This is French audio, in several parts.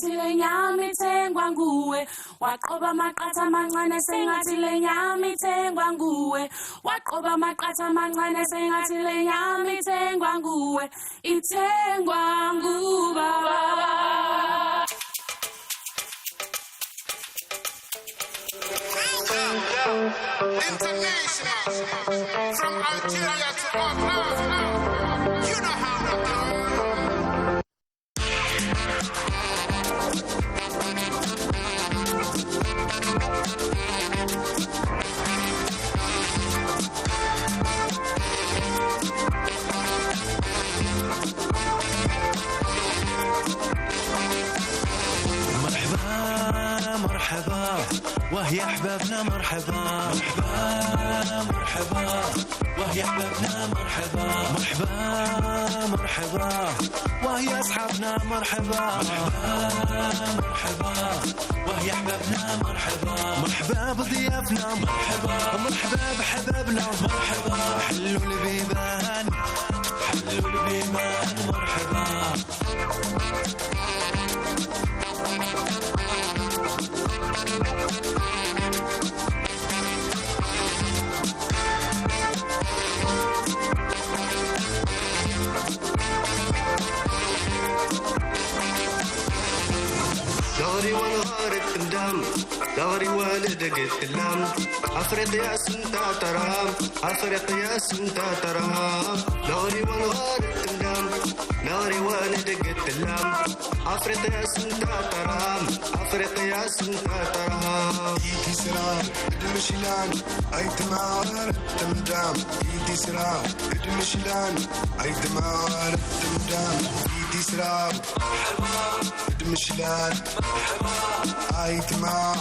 sengathi le nyama ithengwa nguwe waqoba amaqatha amancane sengathi le nyama ithengwa nguwe waqoba amaqatha amancane sengathi le nyama ithengwa nguwe ithengwa ngubaba. International, from Algeria to Oman, you know how to do. مرحبا وهي احبابنا مرحبا مرحبا مرحبا وهي احبابنا مرحبا مرحبا مرحبا وهي اصحابنا مرحبا مرحبا مرحبا وهي احبابنا مرحبا مرحبا بضيافنا مرحبا مرحبا بحبابنا مرحبا حلوا البيبان حلوا البيبان مرحبا. دغري ونهار التندام دغري والدك التلام أفريقيا سنتا ترام أفريقيا سنتا ترام دغري ونهار التندام دغري والدك التلام أفريقيا سنتا ترام أفريقيا سنتا ترام إيدي سرا المشلان أيت معار التمدام إيدي سرا المشلان أيت معار التمدام إيدي سرا المشلان أيت مع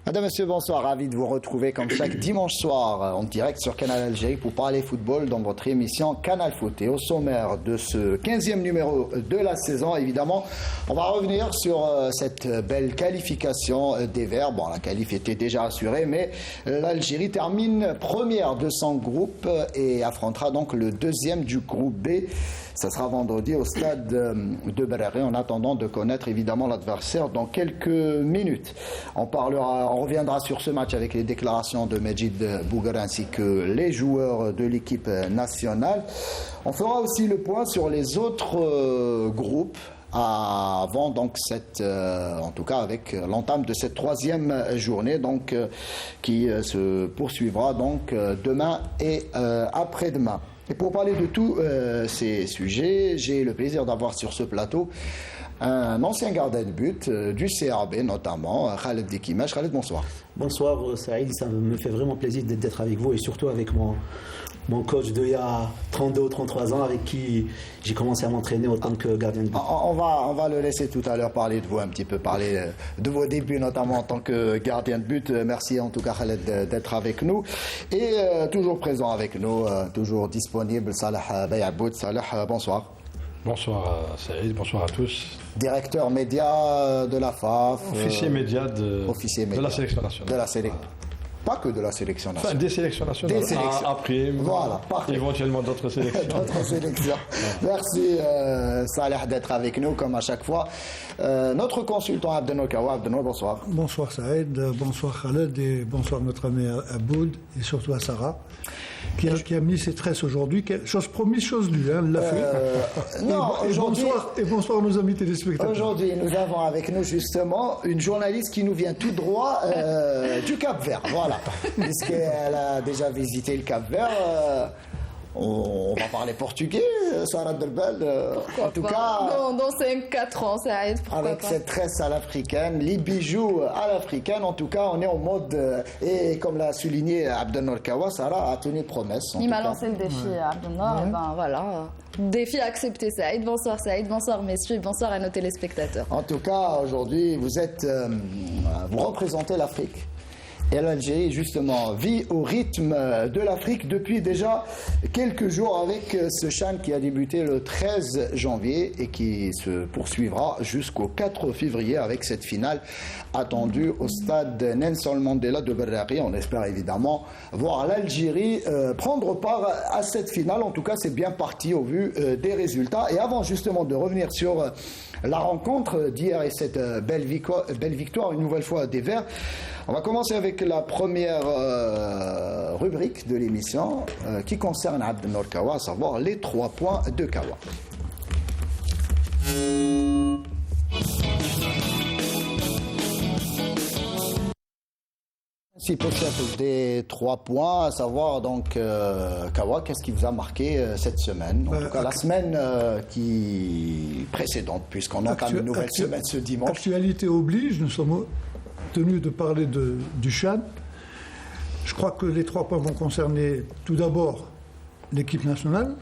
Mesdames, Messieurs, bonsoir. Ravi de vous retrouver comme chaque dimanche soir en direct sur Canal Algérie pour parler football dans votre émission Canal Foot. Et au sommaire de ce 15e numéro de la saison, évidemment, on va revenir sur cette belle qualification des Verts. Bon, la qualif était déjà assurée, mais l'Algérie termine première de son groupe et affrontera donc le deuxième du groupe B. Ça sera vendredi au stade de Berré en attendant de connaître évidemment l'adversaire dans quelques minutes. On reviendra sur ce match avec les déclarations de Medjid Bouguer ainsi que les joueurs de l'équipe nationale. On fera aussi le point sur les autres groupes avant donc en tout cas avec l'entame de cette troisième journée donc qui se poursuivra donc demain et après-demain. Et pour parler de tous ces sujets, j'ai le plaisir d'avoir sur ce plateau un ancien gardien de but du CRB notamment, Khaled Dekimaj. Khaled, bonsoir. Bonsoir Saïd, ça me fait vraiment plaisir d'être avec vous et surtout avec mon coach d'il y a 32 ou 33 ans avec qui j'ai commencé à m'entraîner en tant que gardien de but. On va le laisser tout à l'heure parler de vous un petit peu, parler de vos débuts notamment en tant que gardien de but. Merci en tout cas Khaled d'être avec nous et toujours présent avec nous, toujours disponible, Salah Bayaboud. Salah, bonsoir. Bonsoir Saïd, bonsoir à tous. Directeur média de la FAF. Officier média de la sélection nationale. De la sélection. Pas que de la sélection nationale. Enfin, des sélections nationales. Des sélections. Après, voilà, éventuellement d'autres sélections. D'autres sélections. Merci Salah d'être avec nous comme à chaque fois. Notre consultant Abdenour Kawa. Abdenour, bonsoir. Bonsoir Saïd, bonsoir Khaled et bonsoir notre ami Aboud et surtout à Sarah qui a mis ses tresses aujourd'hui. Chose promise, chose due, hein, l'a fait. Et bonsoir nos amis téléspectateurs. Aujourd'hui, nous avons avec nous justement une journaliste qui nous vient tout droit du Cap-Vert. Voilà. Puisqu'elle a déjà visité le Cap-Vert. On va parler portugais, Sarah Delbel. En tout cas, dans 5-4 ans, ça aide. Avec cette tresse à l'africaine, les bijoux à l'africaine, en tout cas, on est en mode. Et comme l'a souligné Abdenour Kawa, Sarah a tenu promesse. Il m'a lancé le défi, Abdenour. Et ben voilà. Défi accepté, Saïd. Bonsoir Saïd, bonsoir messieurs et bonsoir à nos téléspectateurs. En tout cas, aujourd'hui, vous représentez l'Afrique. Et l'Algérie, justement, vit au rythme de l'Afrique depuis déjà quelques jours avec ce CHAN qui a débuté le 13 janvier et qui se poursuivra jusqu'au 4 février avec cette finale attendue au stade Nelson Mandela de Berrari. On espère évidemment voir l'Algérie prendre part à cette finale. En tout cas, c'est bien parti au vu des résultats. Et avant justement de revenir sur la rencontre d'hier et cette belle victoire une nouvelle fois des Verts, on va commencer avec la première rubrique de l'émission qui concerne Abdenour Kawa, à savoir les 3 points de Kawa. Si peut-être des 3 points, à savoir donc Kawa, qu'est-ce qui vous a marqué cette semaine? En tout cas la semaine qui précédente, puisqu'on entame une nouvelle semaine ce dimanche. Actualité oblige, nous sommes tenus de parler du CHAN. Je crois que les 3 points vont concerner tout d'abord l'équipe nationale,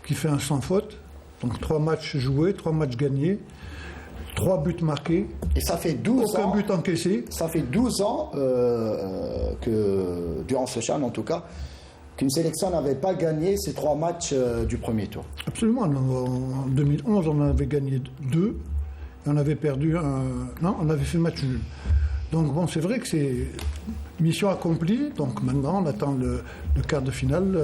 qui fait un sans faute. Donc 3 matchs joués, 3 matchs gagnés, 3 buts marqués. Et ça fait 12 ans. Aucun but encaissé. Ça fait 12 ans que, durant ce CHAN en tout cas, qu'une sélection n'avait pas gagné ces 3 matchs du premier tour. Absolument. En 2011, on en avait gagné 2 et on avait perdu un. Non, on avait fait match nul. Donc bon, c'est vrai que c'est mission accomplie. Donc maintenant, on attend le quart de finale.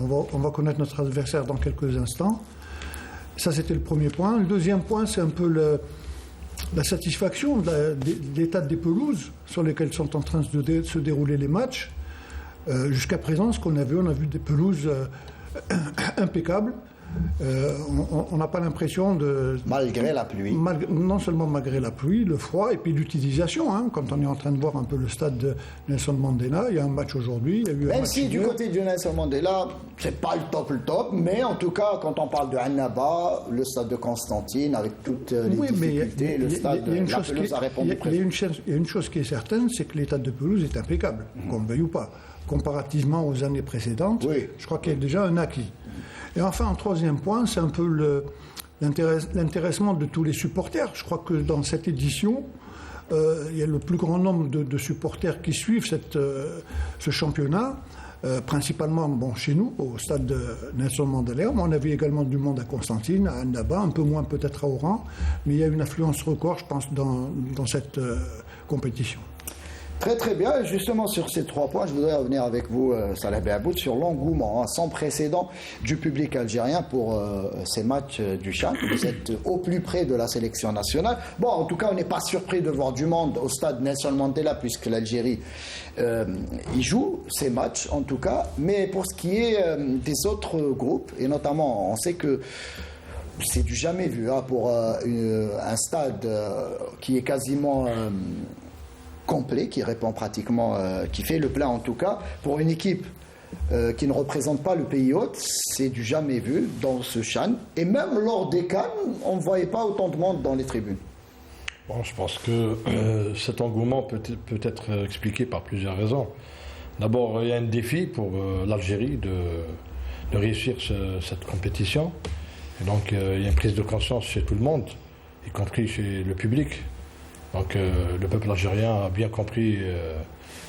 On va connaître notre adversaire dans quelques instants. Ça, c'était le premier point. Le deuxième point, c'est un peu la satisfaction de l'état des pelouses sur lesquelles sont en train de se dérouler les matchs. Jusqu'à présent, ce qu'on a vu des pelouses impeccables. On n'a pas l'impression de... Malgré la pluie. Non seulement malgré la pluie, le froid, et puis l'utilisation. Hein, quand on est en train de voir un peu le stade de Nelson Mandela, il y a un match aujourd'hui. Même si du côté du Nelson Mandela, c'est pas le top, mais en tout cas, quand on parle de Annaba, le stade de Constantine, avec toutes les difficultés, le stade, la pelouse a répondu présent. Il y a une chose qui est certaine, c'est que l'état de pelouse est impeccable, qu'on veuille ou pas. Comparativement aux années précédentes, je crois qu'il y a déjà un acquis. Et enfin, un troisième point, c'est un peu l'intéressement de tous les supporters. Je crois que dans cette édition, il y a le plus grand nombre de supporters qui suivent ce championnat, principalement chez nous, au stade de Nelson Mandela. On avait également du monde à Constantine, à Annaba, un peu moins peut-être à Oran, mais il y a une affluence record, je pense, dans cette compétition. Très très bien, et justement sur ces 3 points, je voudrais revenir avec vous, Salah Bayaboud, sur l'engouement sans précédent du public algérien pour ces matchs du CHAN. Vous êtes au plus près de la sélection nationale. Bon, en tout cas, on n'est pas surpris de voir du monde au stade Nelson Mandela, puisque l'Algérie y joue ces matchs, en tout cas. Mais pour ce qui est des autres groupes, et notamment, on sait que c'est du jamais vu pour un stade qui est quasiment... complet, qui répond pratiquement, qui fait le plein en tout cas, pour une équipe qui ne représente pas le pays hôte. C'est du jamais vu dans ce CHAN. Et même lors des CAN, on ne voyait pas autant de monde dans les tribunes. Bon, je pense que cet engouement peut être expliqué par plusieurs raisons. D'abord, il y a un défi pour l'Algérie de réussir cette compétition. Et donc, il y a une prise de conscience chez tout le monde, y compris chez le public. Donc, le peuple algérien a bien compris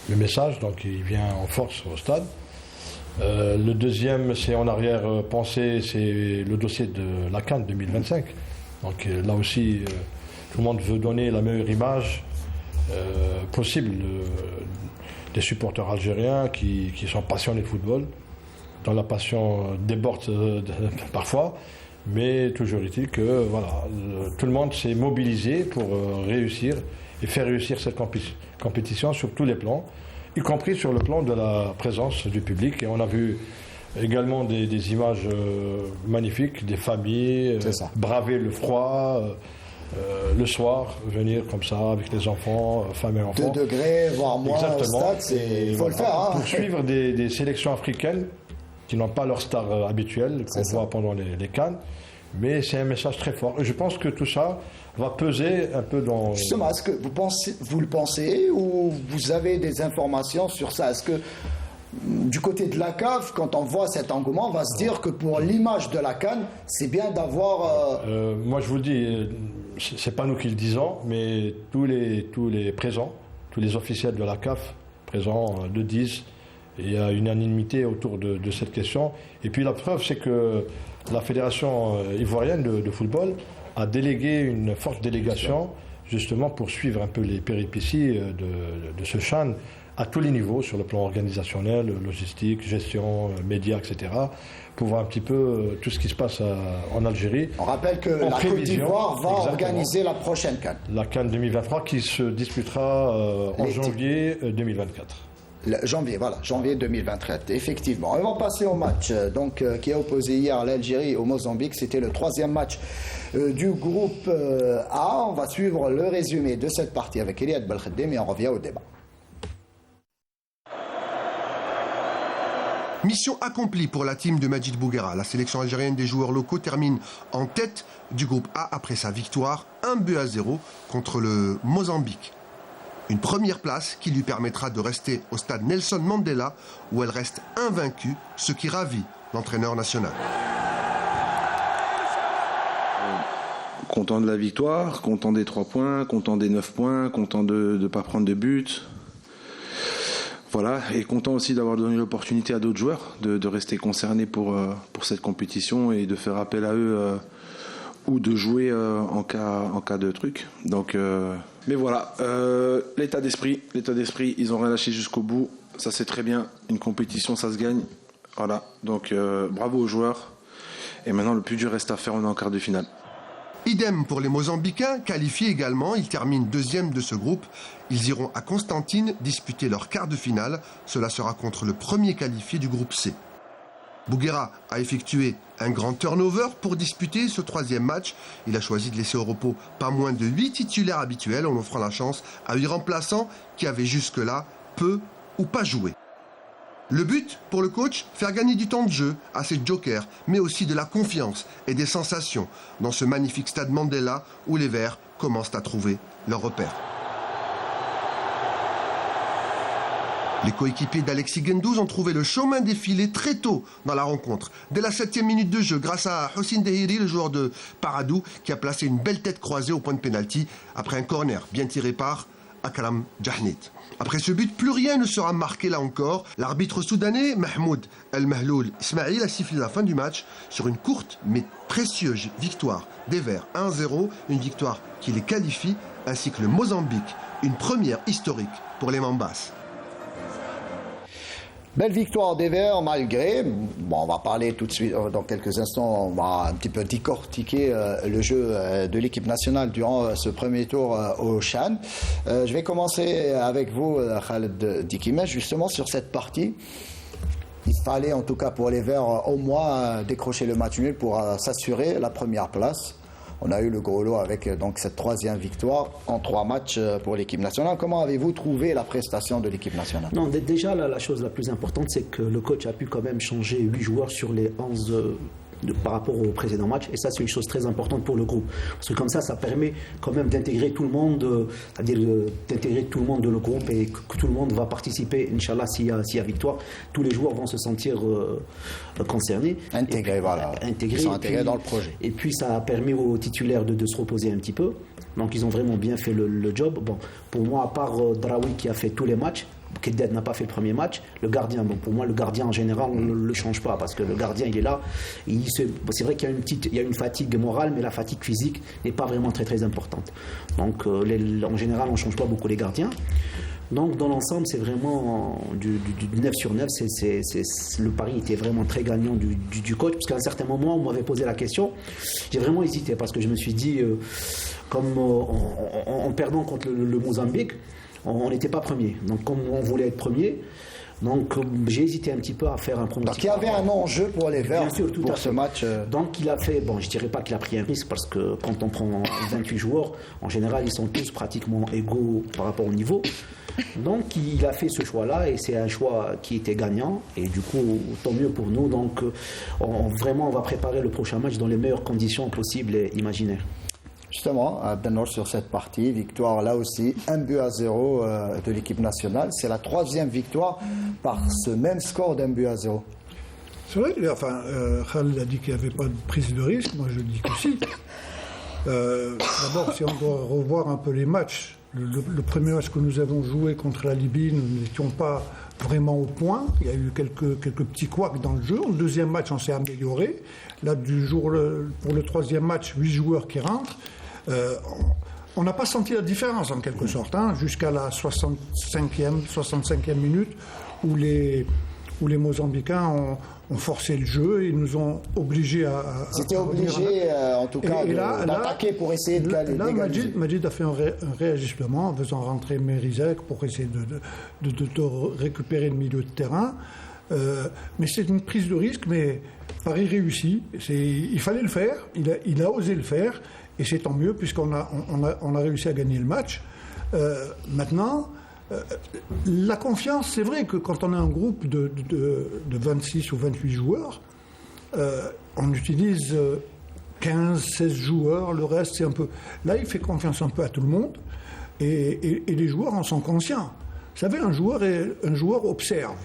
le message, donc il vient en force au stade. Le deuxième, c'est en arrière-pensée, c'est le dossier de la CAN 2025. Donc là aussi, tout le monde veut donner la meilleure image possible des supporters algériens qui sont passionnés de football, dont la passion déborde parfois, mais toujours est-il que voilà, tout le monde s'est mobilisé pour réussir et faire réussir cette compétition sur tous les plans, y compris sur le plan de la présence du public. Et on a vu également des images magnifiques, des familles braver le froid, le soir, venir comme ça avec les enfants, femmes et enfants. 2 degrés, voire moins. Exactement. Au stade, il faut le faire. Hein. Pour suivre des sélections africaines qui n'ont pas leur star habituelle qu'on voit pendant les CAN. Mais c'est un message très fort. Et je pense que tout ça va peser un peu dans... Justement, est-ce que vous le pensez ou vous avez des informations sur ça? Est-ce que du côté de la CAF, quand on voit cet engouement, on va se dire que pour l'image de la CAN, c'est bien d'avoir... Moi, je vous le dis, c'est pas nous qui le disons, mais tous les présents, tous les officiels de la CAF présents le disent. Il y a une unanimité autour de cette question. Et puis la preuve, c'est que la Fédération ivoirienne de football a délégué une forte délégation justement pour suivre un peu les péripéties de ce CHAN à tous les niveaux, sur le plan organisationnel, logistique, gestion, médias, etc., pour voir un petit peu tout ce qui se passe en Algérie. On rappelle que la Côte d'Ivoire va organiser la prochaine CAN. La CAN 2023 qui se disputera en janvier 2024. Janvier 2024, effectivement. Et on va passer au match qui a opposé hier l'Algérie au Mozambique. C'était le 3e match du groupe A. On va suivre le résumé de cette partie avec Eliad Belkhaddem et on revient au débat. Mission accomplie pour la team de Majid Bouguera. La sélection algérienne des joueurs locaux termine en tête du groupe A après sa victoire 1-0 contre le Mozambique. Une première place qui lui permettra de rester au stade Nelson Mandela où elle reste invaincue, ce qui ravit l'entraîneur national. Content de la victoire, content des 3 points, content des 9 points, content de ne pas prendre de but. Voilà, et content aussi d'avoir donné l'opportunité à d'autres joueurs de rester concernés pour cette compétition et de faire appel à eux ou de jouer en cas de truc. Donc, mais voilà, l'état d'esprit, ils ont rien lâché jusqu'au bout. Ça c'est très bien, une compétition ça se gagne. Voilà, donc bravo aux joueurs. Et maintenant le plus dur reste à faire, on est en quart de finale. Idem pour les Mozambicains, qualifiés également, ils terminent 2e de ce groupe. Ils iront à Constantine disputer leur quart de finale. Cela sera contre le premier qualifié du groupe C. Bouguera a effectué un grand turnover pour disputer ce 3e match. Il a choisi de laisser au repos pas moins de 8 titulaires habituels en offrant la chance à 8 remplaçants qui avaient jusque-là peu ou pas joué. Le but pour le coach, faire gagner du temps de jeu à ses jokers, mais aussi de la confiance et des sensations dans ce magnifique stade Mandela où les Verts commencent à trouver leur repère. Les coéquipiers d'Alexis Gendouzi ont trouvé le chemin défilé très tôt dans la rencontre. Dès la 7e minute de jeu, grâce à Houssine Dehiri, le joueur de Paradou, qui a placé une belle tête croisée au point de pénalty après un corner bien tiré par Akram Jahnit. Après ce but, plus rien ne sera marqué là encore. L'arbitre soudanais, Mahmoud El-Mahloul Ismail, a sifflé la fin du match sur une courte mais précieuse victoire des Verts 1-0. Une victoire qui les qualifie, ainsi que le Mozambique. Une première historique pour les Mambas. Belle victoire des Verts malgré, on va parler tout de suite, dans quelques instants, on va un petit peu décortiquer le jeu de l'équipe nationale durant ce premier tour au CHAN. Je vais commencer avec vous, Khaled Dikimeh, justement sur cette partie. Il fallait en tout cas pour les Verts au moins décrocher le match nul pour s'assurer la première place. On a eu le gros lot avec donc cette 3e victoire en 3 matchs pour l'équipe nationale. Comment avez-vous trouvé la prestation de l'équipe nationale? Non, déjà, la chose la plus importante, c'est que le coach a pu quand même changer 8 joueurs sur les 11 par rapport au précédent match, et ça c'est une chose très importante pour le groupe, parce que comme ça permet quand même d'intégrer tout le monde, c'est-à-dire d'intégrer tout le monde de le groupe, et que tout le monde va participer, Inch'Allah, s'il y a victoire, tous les joueurs vont se sentir concernés, intégrés, voilà, ils sont intégrés dans le projet. Et puis ça a permis aux titulaires de se reposer un petit peu, donc ils ont vraiment bien fait le job. Bon, pour moi, à part Draoui qui a fait tous les matchs, Keddad n'a pas fait le premier match. Le gardien, bon, pour moi, le gardien en général, on ne le change pas, parce que le gardien, il est là. C'est vrai qu'il y a une fatigue morale, mais la fatigue physique n'est pas vraiment très très importante. Donc, en général, on ne change pas beaucoup les gardiens. Donc, dans l'ensemble, c'est vraiment du 9 sur 9. Le pari était vraiment très gagnant du coach, parce qu'à un certain moment, on m'avait posé la question. J'ai vraiment hésité, parce que je me suis dit, comme en perdant contre le Mozambique, on n'était pas premier. Donc, comme on voulait être premier, donc j'ai hésité un petit peu à faire un pronostic. Donc, il y avait un enjeu pour les Verts, bien sûr, pour ce match. Donc, il a fait, bon, je ne dirais pas qu'il a pris un risque, parce que quand on prend 28 joueurs, en général, ils sont tous pratiquement égaux par rapport au niveau. Donc, il a fait ce choix-là, et c'est un choix qui était gagnant, et du coup, tant mieux pour nous. Donc, vraiment, on va préparer le prochain match dans les meilleures conditions possibles et imaginaires. Justement, Abdelnour, sur cette partie, victoire là aussi, 1-0 de l'équipe nationale. C'est la 3e victoire par ce même score d'1-0. C'est vrai, enfin, Khalil a dit qu'il n'y avait pas de prise de risque, moi je dis que si. D'abord, si on doit revoir un peu les matchs, le premier match que nous avons joué contre la Libye, nous n'étions pas vraiment au point. Il y a eu quelques petits couacs dans le jeu. Le deuxième match, on s'est amélioré. Là, pour le 3e match, 8 joueurs qui rentrent. On n'a pas senti la différence en quelque sorte, hein, jusqu'à la 65e minute où les Mozambicains ont forcé le jeu, ils nous ont obligés à... C'était obligé en tout cas d'attaquer pour essayer de gagner. Là, Majid a fait un réajustement en faisant rentrer Mérizek pour essayer de récupérer le milieu de terrain. Mais c'est une prise de risque, mais Paris réussit. Il fallait le faire, il a osé le faire, et c'est tant mieux puisqu'on a réussi à gagner le match. Maintenant, la confiance, c'est vrai que quand on a un groupe de 26 ou 28 joueurs, on utilise 15, 16 joueurs, le reste c'est un peu... Là, il fait confiance un peu à tout le monde, et les joueurs en sont conscients. Vous savez, un joueur observe.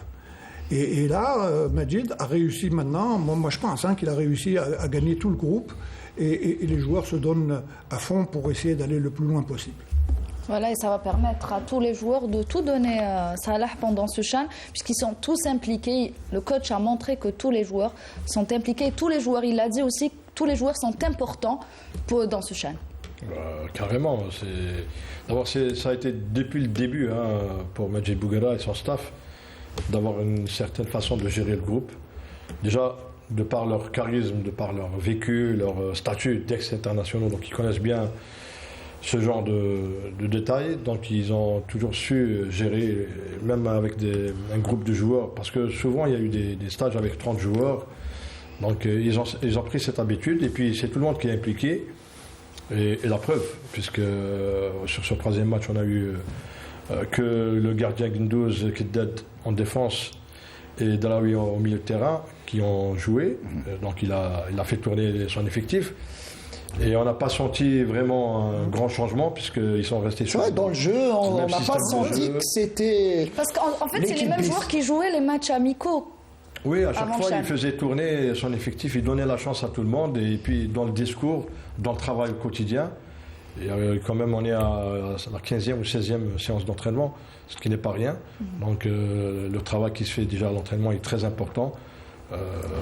Et là, Majid a réussi maintenant, moi je pense qu'il a réussi à gagner tout le groupe, et les joueurs se donnent à fond pour essayer d'aller le plus loin possible. Voilà, et ça va permettre à tous les joueurs de tout donner Salah pendant ce CHAN, puisqu'ils sont tous impliqués. Le coach a montré que tous les joueurs sont impliqués. Tous les joueurs, il a dit aussi que tous les joueurs sont importants dans ce CHAN. Carrément. D'abord, ça a été depuis le début pour Majid Bouguera et son staff d'avoir une certaine façon de gérer le groupe. Déjà, de par leur charisme, de par leur vécu, leur statut d'ex-internationaux, donc ils connaissent bien ce genre de détails, donc ils ont toujours su gérer, même avec un groupe de joueurs, parce que souvent il y a eu des stages avec 30 joueurs, donc ils ont pris cette habitude, et puis c'est tout le monde qui est impliqué, et la preuve, puisque sur ce 3e match on a eu que le gardien Guindouz, Keddad en défense, et Dalaoui au milieu de terrain qui ont joué, donc il a fait tourner son effectif. Et on n'a pas senti vraiment un grand changement puisqu'ils sont restés sur... Dans le jeu, on n'a pas senti que c'était... Parce qu'en fait, c'est les mêmes joueurs qui jouaient les matchs amicaux. Oui, à chaque fois, il faisait tourner son effectif, il donnait la chance à tout le monde. Et puis, dans le discours, dans le travail quotidien, et quand même, on est à la 15e ou 16e séance d'entraînement, ce qui n'est pas rien. Donc, le travail qui se fait déjà à l'entraînement est très important.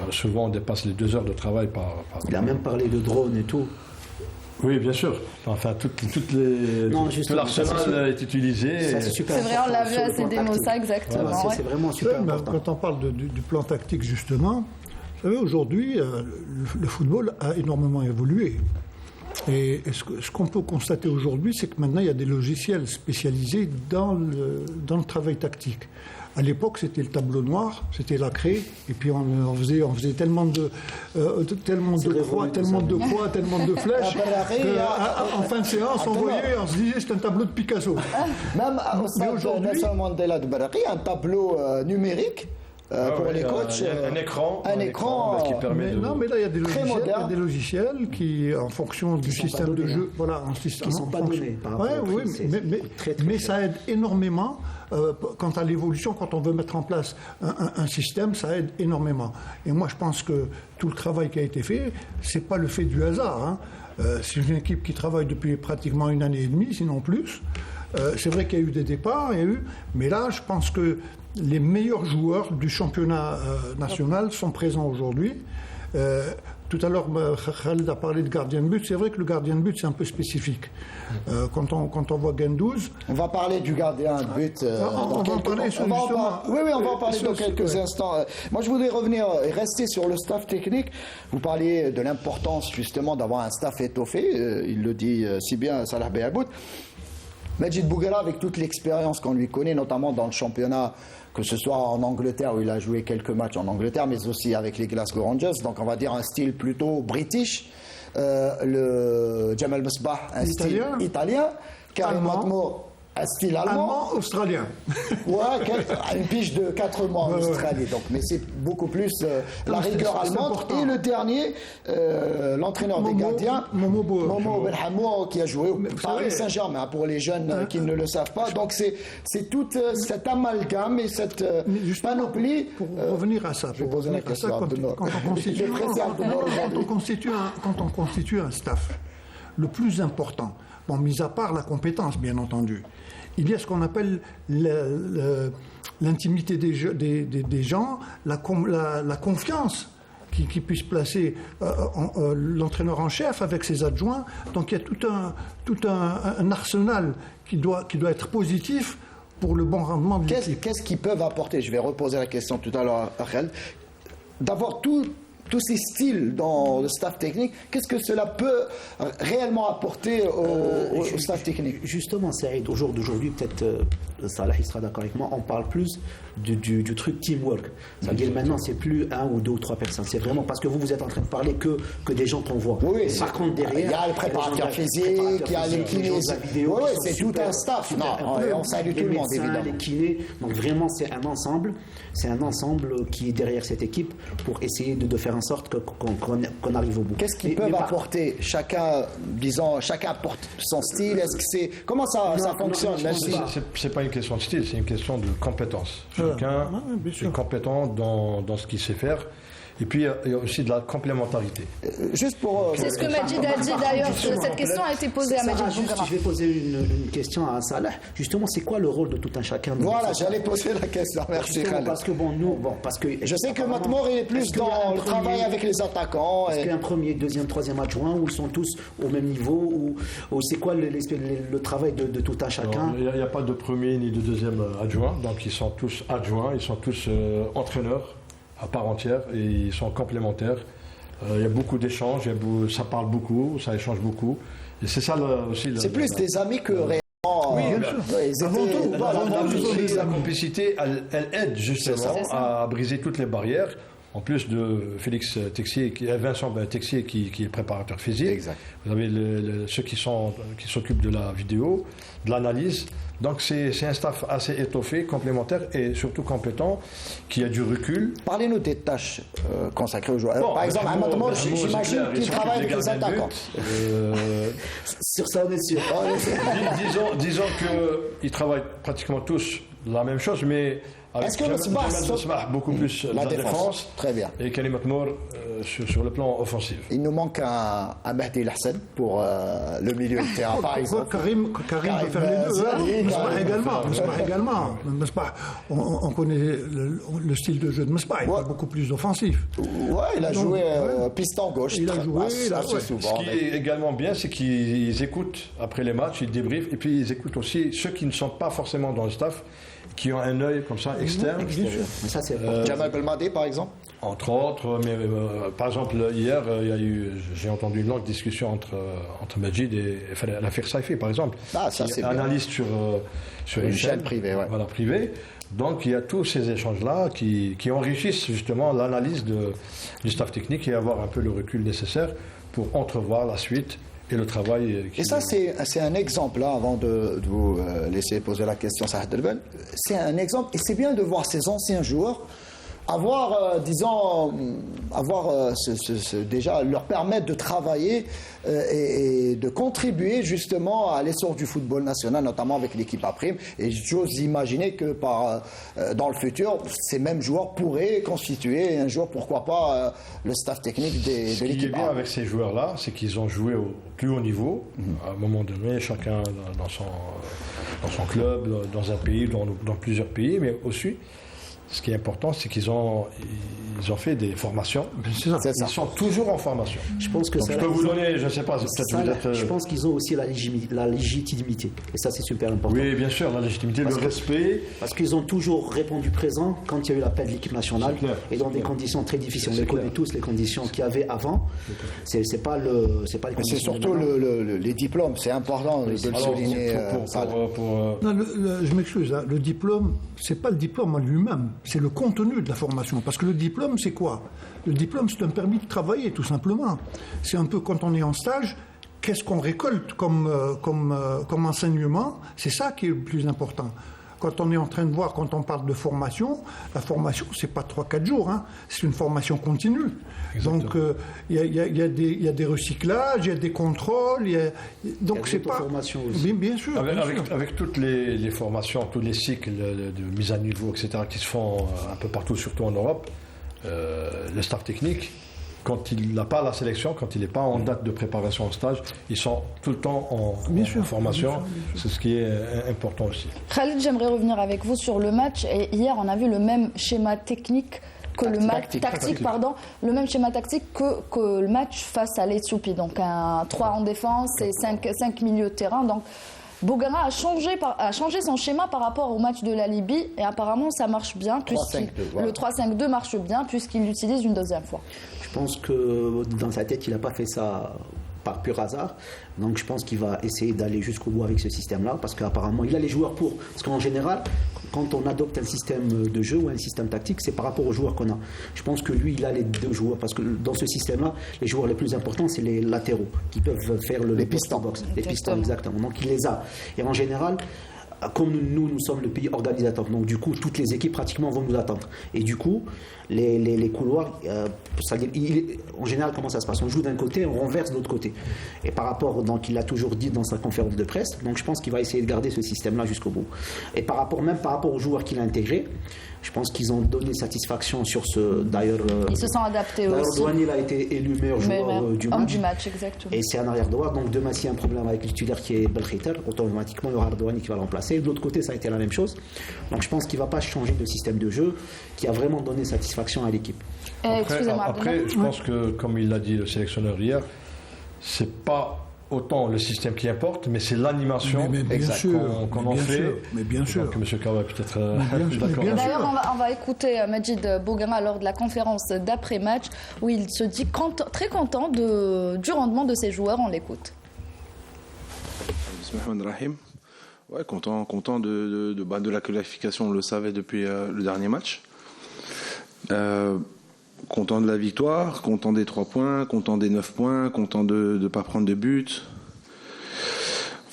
Souvent, on dépasse les 2 heures de travail par... Il a même parlé de drone et tout. Oui, bien sûr. Enfin, tout l'arsenal est utilisé. C'est vrai, on l'a vu à CDMOSA, exactement. Voilà, c'est vraiment super important. Quand on parle du plan tactique, justement, vous savez, aujourd'hui, le football a énormément évolué. Et ce qu'on peut constater aujourd'hui, c'est que maintenant, il y a des logiciels spécialisés dans le travail tactique. À l'époque, c'était le tableau noir, c'était la craie, et puis on faisait tellement de croix, tellement de flèches, qu'en fin de séance, on se disait c'est un tableau de Picasso. Même au stade Nelson Mandela de Baraki, un tableau numérique. Pour les coachs, un écran qui permet de... Non, mais là, il y a des logiciels qui, en fonction du système de jeu, voilà, qui ne sont pas donnés par rapport au prix, mais ça aide énormément quant à l'évolution, quand on veut mettre en place un système, ça aide énormément. Et moi, je pense que tout le travail qui a été fait, c'est pas le fait du hasard. Hein. C'est une équipe qui travaille depuis pratiquement 1 année et demie, sinon plus. C'est vrai qu'il y a eu des départs, mais là, je pense que les meilleurs joueurs du championnat national sont présents aujourd'hui. Tout à l'heure, Khaled a parlé de gardien de but. C'est vrai que le gardien de but, c'est un peu spécifique. Quand on voit Guendouzi... On va parler du gardien de but on va en parler dans quelques instants. Moi, je voudrais revenir et rester sur le staff technique. Vous parliez de l'importance, justement, d'avoir un staff étoffé. Il le dit si bien, Salah Behabout. Majid Bouguera, avec toute l'expérience qu'on lui connaît, notamment dans le championnat, que ce soit en Angleterre, où il a joué quelques matchs en Angleterre, mais aussi avec les Glasgow Rangers, donc on va dire un style plutôt british, le Jamal Mesbah, un style italien, Karim Matmour, un style allemand, australien. Ouais, une pige de 4 mois en Australie. Donc, mais c'est beaucoup plus la rigueur allemande. Et le dernier, l'entraîneur des gardiens, Momo Benhamour, qui a joué au Paris Saint-Germain, pour les jeunes qui ne le savent pas. Donc c'est toute cet amalgame et cette panoplie. Pour revenir à ça, quand on constitue un staff, le plus important, bon, mis à part la compétence, bien entendu, il y a ce qu'on appelle l'intimité des gens, la confiance qui puisse placer l'entraîneur en chef avec ses adjoints. Donc il y a tout un arsenal qui doit être positif pour le bon rendement de l'équipe. Qu'est-ce qu'ils peuvent apporter? Je vais reposer la question tout à l'heure à Khaled. D'avoir tous ces styles dans le staff technique, qu'est-ce que cela peut réellement apporter au staff technique? Justement, Saïd, au jour d'aujourd'hui, peut-être Salah il sera d'accord avec moi, on parle plus du truc teamwork. C'est-à-dire maintenant, c'est plus 1 ou 2 ou 3 personnes. C'est vraiment parce que vous êtes en train de parler que des gens qu'on voit. Oui, par contre, derrière, il y a le préparateur physique, il y a les kinés. Oui, c'est tout un staff. On salue tout le monde, évidemment. Les kinés. Donc vraiment, c'est un ensemble. C'est un ensemble qui est derrière cette équipe pour essayer de faire en sorte qu'on arrive au bout. Qu'est-ce qu'ils peuvent apporter? Chacun apporte son style. Est-ce que c'est comment ça fonctionne? C'est pas une question de style, c'est une question de compétence. Chacun est compétent dans ce qu'il sait faire. Et puis, il y a aussi de la complémentarité. Juste pour... C'est ce que Majid a dit d'ailleurs. Cette question a été posée à Majid Bouguera. Je vais poser une question à Salah. Justement, c'est quoi le rôle de tout un chacun? Voilà, j'allais poser la question. Merci, Khaled. Parce que je sais que Matmour, il est plus dans le travail avec les attaquants. Est-ce qu'il y a un premier, deuxième, troisième adjoint où ils sont tous au même niveau ou c'est quoi le travail de tout un chacun? Il n'y a pas de premier ni de deuxième adjoint. Donc, ils sont tous adjoints, ils sont tous entraîneurs à part entière et ils sont complémentaires. Il y a beaucoup d'échanges, ça parle beaucoup, ça échange beaucoup. Et c'est ça aussi. C'est plus des amis que réellement. Oui, la complicité, elle aide justement à briser toutes les barrières. En plus de Félix Texier, Vincent Texier qui est préparateur physique. Exact. Vous avez ceux qui s'occupent de la vidéo, de l'analyse. Donc c'est un staff assez étoffé, complémentaire et surtout compétent, qui a du recul. Parlez-nous des tâches consacrées aux joueurs. Bon, par exemple, à Matmour, j'imagine qu'il travaille avec les attaquants. Sur ça, on est sûr. Disons qu'ils travaillent pratiquement tous la même chose, mais est-ce que Mesbah beaucoup plus la défense? Très bien. Et Karim Matmour sur le plan offensif. Il nous manque un Mehdi El Hassan pour le milieu de terrain, par exemple. Karim peut faire les deux. Mesbah également. Mesbah, on connaît le style de jeu de Mesbah. Il est beaucoup plus offensif. Ouais, il a joué piston gauche. Il a joué assez souvent. Ce qui est également bien, c'est qu'ils écoutent après les matchs, ils débriefent, et puis ils écoutent aussi ceux qui ne sont pas forcément dans le staff, qui ont un œil comme ça externe. Ça, c'est Jamal Belmadi, par exemple. Entre autres, mais par exemple, hier, j'ai entendu une longue discussion entre Majid et Lafir Saifi, par exemple. Ah, ça, c'est analyste sur une chaîne privée. Ouais. Voilà, privée. Donc, il y a tous ces échanges-là qui enrichissent justement l'analyse du staff technique et avoir un peu le recul nécessaire pour entrevoir la suite et le travail. Et ça, c'est un exemple, là, avant de vous laisser poser la question, Saad Delben. C'est un exemple, et c'est bien de voir ces anciens joueurs avoir, déjà leur permettre de travailler et de contribuer justement à l'essor du football national, notamment avec l'équipe à prime. Et j'ose imaginer que dans le futur, ces mêmes joueurs pourraient constituer un jour, pourquoi pas, le staff technique de l'équipe. Ce qui est bien avec ces joueurs-là, c'est qu'ils ont joué au plus haut niveau, à un moment donné, chacun dans son club, dans un pays, dans plusieurs pays, mais aussi. Ce qui est important, c'est qu'ils ont fait des formations. Ils sont toujours en formation. Je pense que je peux vous donner, je ne sais pas, peut-être je pense qu'ils ont aussi la légitimité. Et ça, c'est super important. Oui, bien sûr, la légitimité, le respect. Parce qu'ils ont toujours répondu présent quand il y a eu l'appel de l'équipe nationale et dans des conditions très difficiles. On les connaît tous, les conditions qu'il y avait avant. C'est pas les conditions. C'est surtout les diplômes, c'est important de le souligner. Je m'excuse, hein, le diplôme, c'est pas le diplôme en lui-même. C'est le contenu de la formation. Parce que le diplôme, c'est quoi? Le diplôme, c'est un permis de travailler, tout simplement. C'est un peu quand on est en stage, qu'est-ce qu'on récolte comme enseignement? C'est ça qui est le plus important. Quand on est en train de voir, quand on parle de formation, la formation, c'est pas 3-4 jours, hein, c'est une formation continue. Exactement. Donc, il y a des recyclages, il y a des contrôles, donc c'est pas... Bien sûr. Avec toutes les formations, tous les cycles de mise à niveau, etc., qui se font un peu partout, surtout en Europe, le staff technique, quand il n'a pas la sélection, quand il n'est pas en date de préparation au stage, ils sont tout le temps en formation. Bien sûr. C'est ce qui est important aussi. Khalid, j'aimerais revenir avec vous sur le match. Et hier, on a vu le même schéma technique que le match tactique, le même schéma tactique que le match face à l'Éthiopie. Donc un 3 en défense et 5 milieux de terrain. Donc Bouguera a changé son schéma par rapport au match de la Libye et apparemment ça marche bien. Le 3-5-2 marche bien puisqu'il l'utilise une deuxième fois. Je pense que dans sa tête, il n'a pas fait ça par pur hasard. Donc je pense qu'il va essayer d'aller jusqu'au bout avec ce système-là parce qu'apparemment il a les joueurs pour. Parce qu'en général, quand on adopte un système de jeu ou un système tactique, c'est par rapport aux joueurs qu'on a. Je pense que lui, il a les deux joueurs parce que dans ce système-là, les joueurs les plus importants, c'est les latéraux qui peuvent faire les pistons. Les pistons, exactement. Donc il les a. Et en général, comme nous sommes le pays organisateur, donc du coup, toutes les équipes pratiquement vont nous attendre. Et du coup, les couloirs, en général, comment ça se passe? On joue d'un côté, on renverse de l'autre côté. Et par rapport, donc il l'a toujours dit dans sa conférence de presse, donc je pense qu'il va essayer de garder ce système-là jusqu'au bout. Et par rapport aux joueurs qu'il a intégrés, je pense qu'ils ont donné satisfaction sur ce. D'ailleurs, ils se sont adaptés aussi. Douanier a été élu meilleur joueur du match. Homme du match, exactement. Et c'est un arrière droit. Donc demain, s'il y a un problème avec le titulaire qui est Belkhiter, automatiquement il y aura Douanier qui va le remplacer. De l'autre côté, ça a été la même chose. Donc je pense qu'il ne va pas changer de système de jeu qui a vraiment donné satisfaction à l'équipe. Après, je pense que, comme il l'a dit le sélectionneur hier, c'est pas autant le système qui importe, mais c'est l'animation qu'on en fait. Mais bien sûr. Donc, M. Kawa peut-être d'accord. D'ailleurs, on va écouter Majid Bouguera lors de la conférence d'après-match où il se dit très content du rendement de ses joueurs. On l'écoute. Bismillahirrahmanirrahim. Ouais, content de la qualification, on le savait depuis le dernier match. Content de la victoire, content des 3 points, content des 9 points, content de ne pas prendre de but.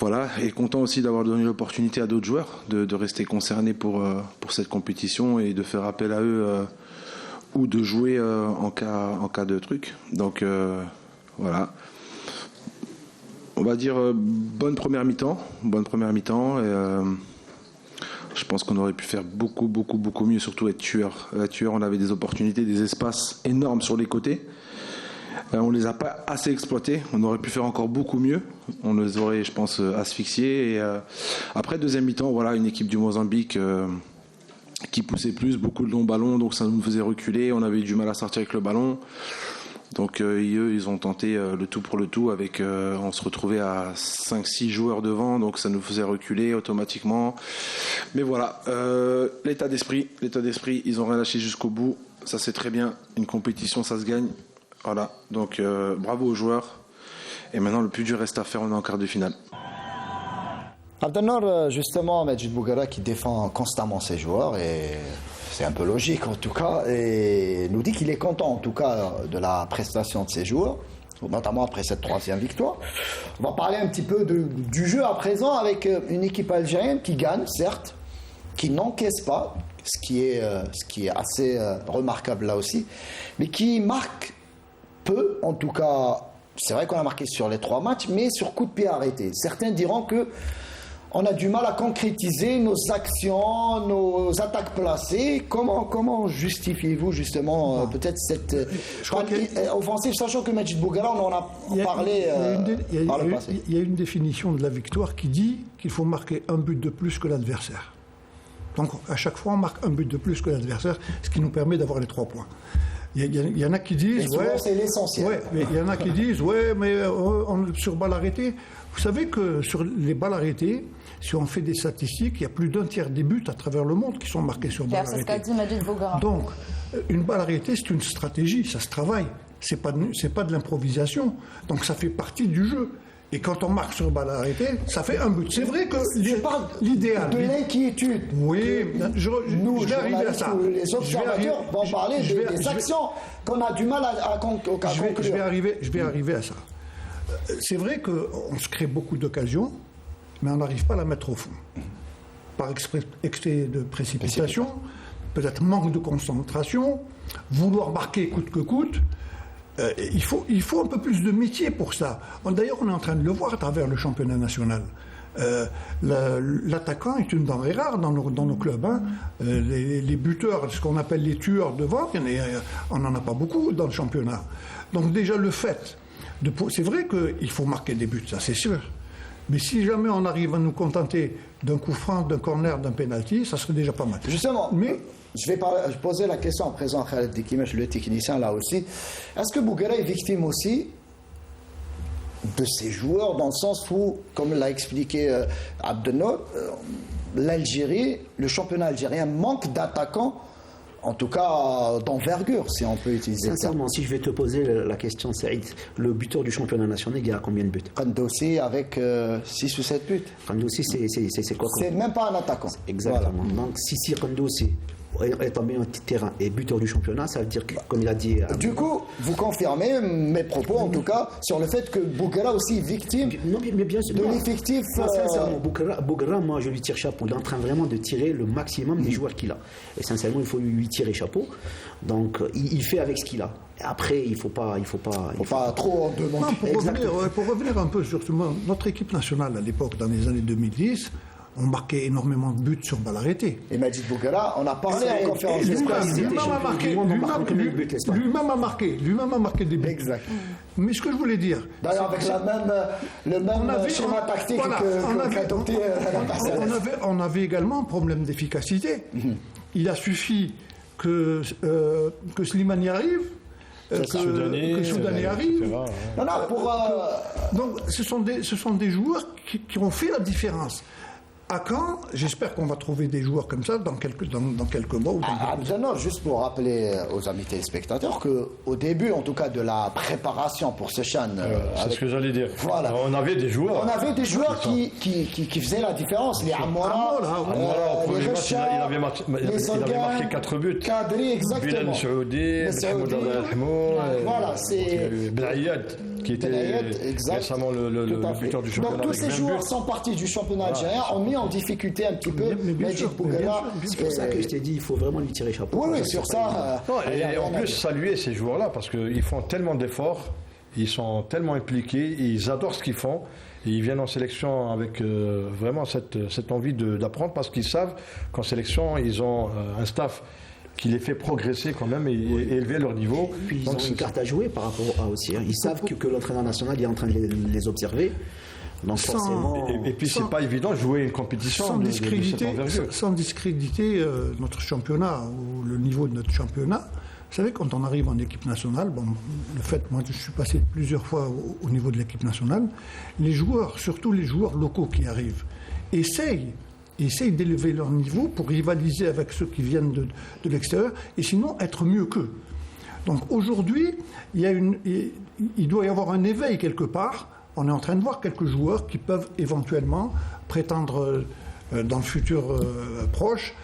Voilà, et content aussi d'avoir donné l'opportunité à d'autres joueurs de rester concernés pour cette compétition et de faire appel à eux ou de jouer en cas de truc. Donc voilà. On va dire bonne première mi-temps. Je pense qu'on aurait pu faire beaucoup mieux, surtout être tueur. On avait des opportunités, des espaces énormes sur les côtés. On ne les a pas assez exploités. On aurait pu faire encore beaucoup mieux. On les aurait, je pense, asphyxiés. Et, après, deuxième mi-temps, voilà, une équipe du Mozambique qui poussait plus, beaucoup de longs ballons, donc ça nous faisait reculer. On avait du mal à sortir avec le ballon. Donc ils ont tenté le tout pour le tout avec on se retrouvait à 5-6 joueurs devant, donc ça nous faisait reculer automatiquement. Mais voilà, l'état d'esprit, ils ont rien lâché jusqu'au bout. Ça c'est très bien, une compétition ça se gagne. Voilà, donc bravo aux joueurs. Et maintenant le plus dur reste à faire, on est en quart de finale. Abdelnour, justement, Majid Bouguera qui défend constamment ses joueurs et c'est un peu logique en tout cas, et nous dit qu'il est content en tout cas de la prestation de ses joueurs, notamment après cette 3e victoire. On va parler un petit peu du jeu à présent avec une équipe algérienne qui gagne, certes, qui n'encaisse pas, ce qui est assez remarquable là aussi, mais qui marque peu, en tout cas, c'est vrai qu'on a marqué sur les 3 matchs, mais sur coup de pied arrêté. Certains diront que on a du mal à concrétiser nos actions, nos attaques placées. Comment justifiez-vous justement peut-être cette offensive, sachant que Majid Bouguera, on en a parlé par le passé. Il y a une définition de la victoire qui dit qu'il faut marquer un but de plus que l'adversaire. Donc à chaque fois, on marque un but de plus que l'adversaire, ce qui nous permet d'avoir les 3 points. Il y en a qui disent... c'est l'essentiel. Ouais, mais il y en a qui disent, sur balle arrêtée... Vous savez que sur les balles arrêtées, si on fait des statistiques, il y a plus d'un tiers des buts à travers le monde qui sont marqués sur balle arrêtée. C'est ce qu'a dit Majid Bouguera. Donc, une balle arrêtée, c'est une stratégie, ça se travaille. C'est pas de l'improvisation. Donc ça fait partie du jeu. Et quand on marque sur balle arrêtée, ça fait un but. C'est vrai que l'idéal... De l'inquiétude. Oui, je vais arriver à ça. Les observateurs vont parler des actions qu'on a du mal à conclure. Je vais arriver à ça. C'est vrai qu'on se crée beaucoup d'occasions, mais on n'arrive pas à la mettre au fond. Par excès de précipitation, peut-être manque de concentration, vouloir marquer coûte que coûte. Il faut un peu plus de métier pour ça. D'ailleurs, on est en train de le voir à travers le championnat national. L'attaquant est une denrée rare dans nos clubs. Hein. Les buteurs, ce qu'on appelle les tueurs devant, on n'en a pas beaucoup dans le championnat. Donc déjà le fait... C'est vrai qu'il faut marquer des buts, ça c'est sûr. Mais si jamais on arrive à nous contenter d'un coup franc, d'un corner, d'un penalty, ça serait déjà pas mal. Justement, je vais poser la question à présent à Khaled Dikimesh, le technicien là aussi. Est-ce que Bouguera est victime aussi de ses joueurs, dans le sens où, comme l'a expliqué Abdelnour, l'Algérie, le championnat algérien manque d'attaquants, en tout cas d'envergure, si on peut utiliser ça. Sincèrement, si je vais te poser la question, Saïd, le buteur du championnat national, il a combien de buts? Kandossi avec 6 ou 7 buts. Kandossi, c'est quoi? C'est même pas un attaquant. Exactement. Voilà. Donc si Kandossi est en milieu de terrain et buteur du championnat, ça veut dire que, comme il a dit... Du coup, vous confirmez mes propos, en tout cas, sur le fait que Bouguera aussi est victime de l'effectif... Sincèrement, Bouguera, moi, je lui tire chapeau. Il est en train vraiment de tirer le maximum des joueurs qu'il a. Et sincèrement, il faut lui tirer chapeau. Donc, il fait avec ce qu'il a. Après, il ne faut pas trop en demander. Pour revenir un peu sur notre équipe nationale à l'époque, dans les années 2010... on marquait énormément de buts sur balle arrêtée. Et Majid Bouguera, on a parlé en conférence de presse. Lui-même a marqué des buts. Exact. Mais ce que je voulais dire... D'ailleurs, avec le même schéma tactique qu'a adopté la personne. On avait également un problème d'efficacité. Il a suffi que Slimani arrive, que Soudanais arrive. Donc, ce sont des joueurs qui ont fait la différence. À quand? J'espère qu'on va trouver des joueurs comme ça dans quelques mois. Abdelnour, juste pour rappeler aux amis téléspectateurs qu'au début, en tout cas, de la préparation pour ce CHAN... c'est ce que j'allais dire. Voilà. On avait des joueurs. On avait des joueurs qui faisaient la différence. Les Amoura, au premier match, il avait marqué 4 buts. Kadri, exactement. Bilal Saoudi, Mohamed Abdelhamou, voilà, c'est... Ben Ayad, qui était récemment le buteur du championnat. Donc tous ces joueurs sont partis du championnat algérien, ont mis en difficulté un petit peu Majid Bouguera. C'est pour ça que je t'ai dit, il faut vraiment lui tirer chapeau. Oui, sur ça. Et en plus, saluer ces joueurs-là, parce qu'ils font tellement d'efforts, ils sont tellement impliqués, ils adorent ce qu'ils font. Et ils viennent en sélection avec vraiment cette envie d'apprendre, parce qu'ils savent qu'en sélection, ils ont un staff qui les fait progresser quand même et élever leur niveau. Et puis ils ont une carte à jouer par rapport à aussi. Ils savent que l'entraîneur national est en train de les observer. Donc forcément... Et puis c'est pas évident de jouer une compétition sans discréditer notre championnat ou le niveau de notre championnat. Vous savez, quand on arrive en équipe nationale, moi je suis passé plusieurs fois au niveau de l'équipe nationale, les joueurs, surtout les joueurs locaux qui arrivent, essayent d'élever leur niveau pour rivaliser avec ceux qui viennent de l'extérieur et sinon être mieux qu'eux. Donc aujourd'hui, il doit y avoir un éveil quelque part. On est en train de voir quelques joueurs qui peuvent éventuellement prétendre dans le futur proche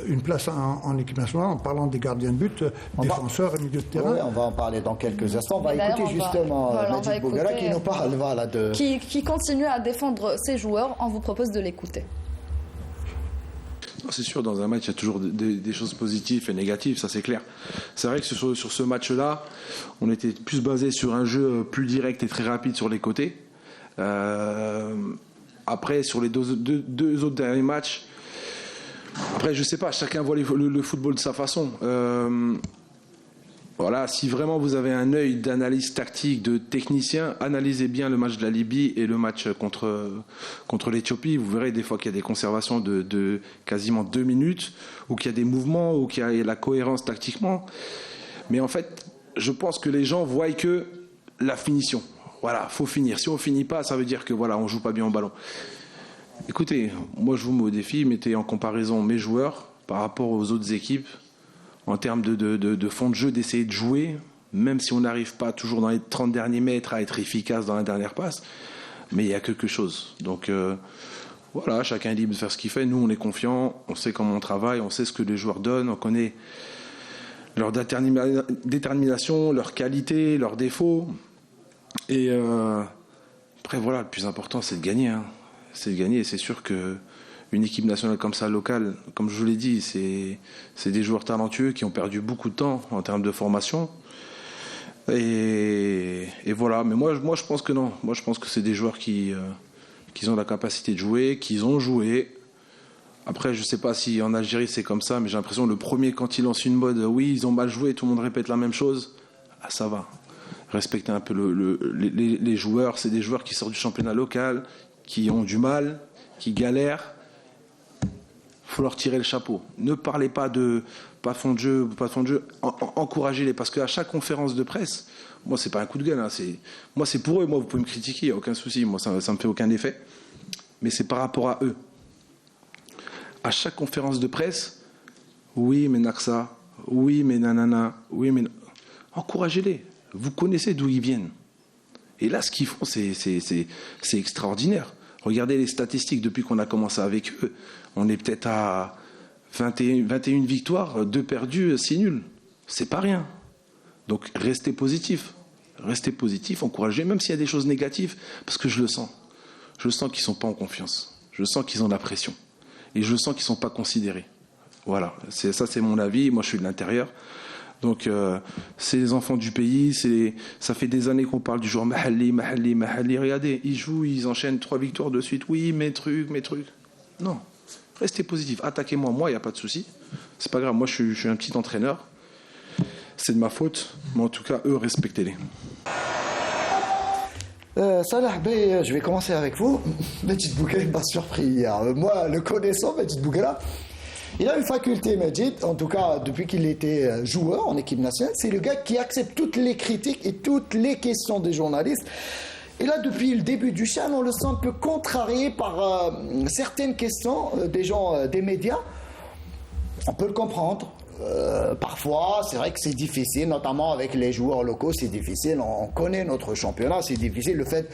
une place en équipe nationale en parlant des gardiens de but, défenseurs et milieu de terrain. Oui, on va en parler dans quelques instants. On va écouter justement Majid Bouguera qui nous parle de... Qui continue à défendre ses joueurs. On vous propose de l'écouter. C'est sûr, dans un match, il y a toujours des choses positives et négatives, ça c'est clair. C'est vrai que sur ce match-là, on était plus basé sur un jeu plus direct et très rapide sur les côtés. Après, sur les deux autres derniers matchs, après, je sais pas, chacun voit le football de sa façon. Voilà, si vraiment vous avez un œil d'analyse tactique, de technicien, analysez bien le match de la Libye et le match contre l'Éthiopie. Vous verrez des fois qu'il y a des conservations de quasiment 2 minutes, ou qu'il y a des mouvements, ou qu'il y a la cohérence tactiquement. Mais en fait, je pense que les gens voient que la finition. Voilà, faut finir. Si on finit pas, ça veut dire que voilà, on joue pas bien au ballon. Écoutez, moi je vous mets au défi, mettez en comparaison mes joueurs par rapport aux autres équipes. En termes de fond de jeu, d'essayer de jouer, même si on n'arrive pas toujours dans les 30 derniers mètres à être efficace dans la dernière passe, mais il y a quelque chose. Donc voilà, chacun est libre de faire ce qu'il fait. Nous, on est confiants, on sait comment on travaille, on sait ce que les joueurs donnent, on connaît leur détermination, leur qualité, leurs défauts. Et après, voilà, le plus important, c'est de gagner. Hein. C'est de gagner, et c'est sûr que une équipe nationale comme ça, locale, comme je vous l'ai dit, c'est des joueurs talentueux qui ont perdu beaucoup de temps en termes de formation. Et voilà, mais moi je pense que non. Moi je pense que c'est des joueurs qui ont la capacité de jouer, qu'ils ont joué. Après, je ne sais pas si en Algérie c'est comme ça, mais j'ai l'impression que le premier, quand il lance une mode, oui, ils ont mal joué, tout le monde répète la même chose, ah, ça va. Respectez un peu les joueurs, c'est des joueurs qui sortent du championnat local, qui ont du mal, qui galèrent. Faut leur tirer le chapeau. Ne parlez pas de fond de jeu, encouragez-les, parce qu'à chaque conférence de presse, moi c'est pas un coup de gueule, hein, c'est pour eux. Moi vous pouvez me critiquer, il n'y a aucun souci, moi ça me fait aucun effet, mais c'est par rapport à eux. À chaque conférence de presse, oui mais Naksa, oui mais nanana, oui mais encouragez-les. Vous connaissez d'où ils viennent. Et là ce qu'ils font c'est extraordinaire. Regardez les statistiques depuis qu'on a commencé avec eux. On est peut-être à 21 victoires, 2 perdus, 6 nuls. C'est pas rien. Donc restez positifs. Restez positifs, encouragez, même s'il y a des choses négatives, parce que je le sens. Je sens qu'ils ne sont pas en confiance. Je sens qu'ils ont la pression. Et je sens qu'ils ne sont pas considérés. Voilà, ça c'est mon avis. Moi je suis de l'intérieur. Donc c'est les enfants du pays, ça fait des années qu'on parle du joueur Mahalli. Regardez, ils jouent, ils enchaînent 3 victoires de suite. Oui, mes trucs. Non, restez positifs, attaquez-moi, il n'y a pas de souci. C'est pas grave, moi je suis un petit entraîneur. C'est de ma faute, mais en tout cas, eux, respectez-les. Salah Bey, je vais commencer avec vous. Majid Bouguera m'a surpris hier. Moi, le connaissant, Majid Bouguera, il a une faculté, Majid, en tout cas depuis qu'il était joueur en équipe nationale, c'est le gars qui accepte toutes les critiques et toutes les questions des journalistes. Et là, depuis le début du CHAN, on le sent un peu contrarié par certaines questions des gens, des médias. On peut le comprendre. Parfois, c'est vrai que c'est difficile, notamment avec les joueurs locaux, c'est difficile. On connaît notre championnat, c'est difficile. Le fait,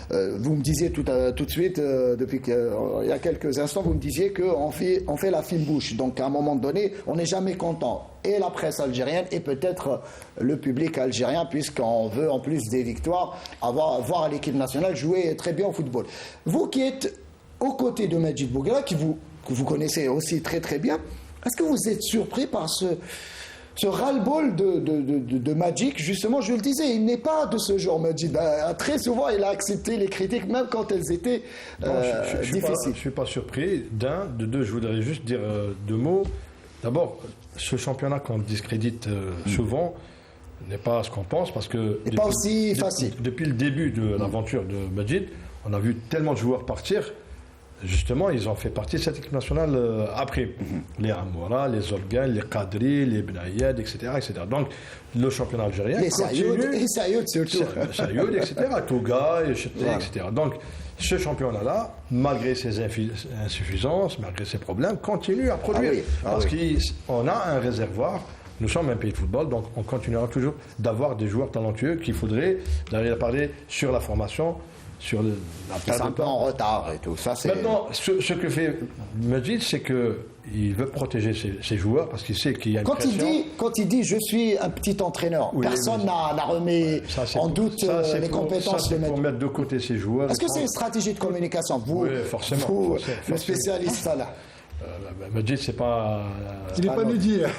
vous me disiez tout de suite, depuis il y a quelques instants, vous me disiez qu'on fait la fine bouche. Donc, à un moment donné, on n'est jamais content. Et la presse algérienne et peut-être le public algérien, puisqu'on veut, en plus des victoires, voir l'équipe nationale jouer très bien au football. Vous qui êtes aux côtés de Majid Bouguera, que vous connaissez aussi très très bien, est-ce que vous êtes surpris par ce ras-le-bol de Magic? Justement, je le disais, il n'est pas de ce genre, Majid. Très souvent, il a accepté les critiques, même quand elles étaient difficiles. Je ne suis pas surpris. De deux, je voudrais juste dire 2 mots. D'abord, ce championnat qu'on discrédite souvent n'est pas ce qu'on pense, parce que pas aussi facile. Depuis le début de l'aventure de Majid, on a vu tellement de joueurs partir justement, ils ont fait partie de cette équipe nationale après. Les Amoura, les Olgan, les Qadri, les Benayed, etc., etc. Donc, le championnat algérien Les continue. Sayoud surtout. Sayoud, etc., Touga, etc. Donc, ce championnat-là, malgré ses insuffisances, malgré ses problèmes, continue à produire. Parce qu'on a un réservoir. Nous sommes un pays de football, donc on continuera toujours d'avoir des joueurs talentueux qu'il faudrait, d'aller parler sur la formation, sur la C'est un peu en retard et tout ça. Maintenant, ce que fait Majid, c'est qu'il veut protéger ses joueurs parce qu'il sait qu'il y a une pression. Quand il dit je suis un petit entraîneur, personne n'a remis en doute les compétences de de pour mettre de côté ses joueurs. Est-ce que c'est une stratégie de communication? Vous, forcément. le spécialiste, ça là. Majid, c'est pas. Il n'est pas né d'hier.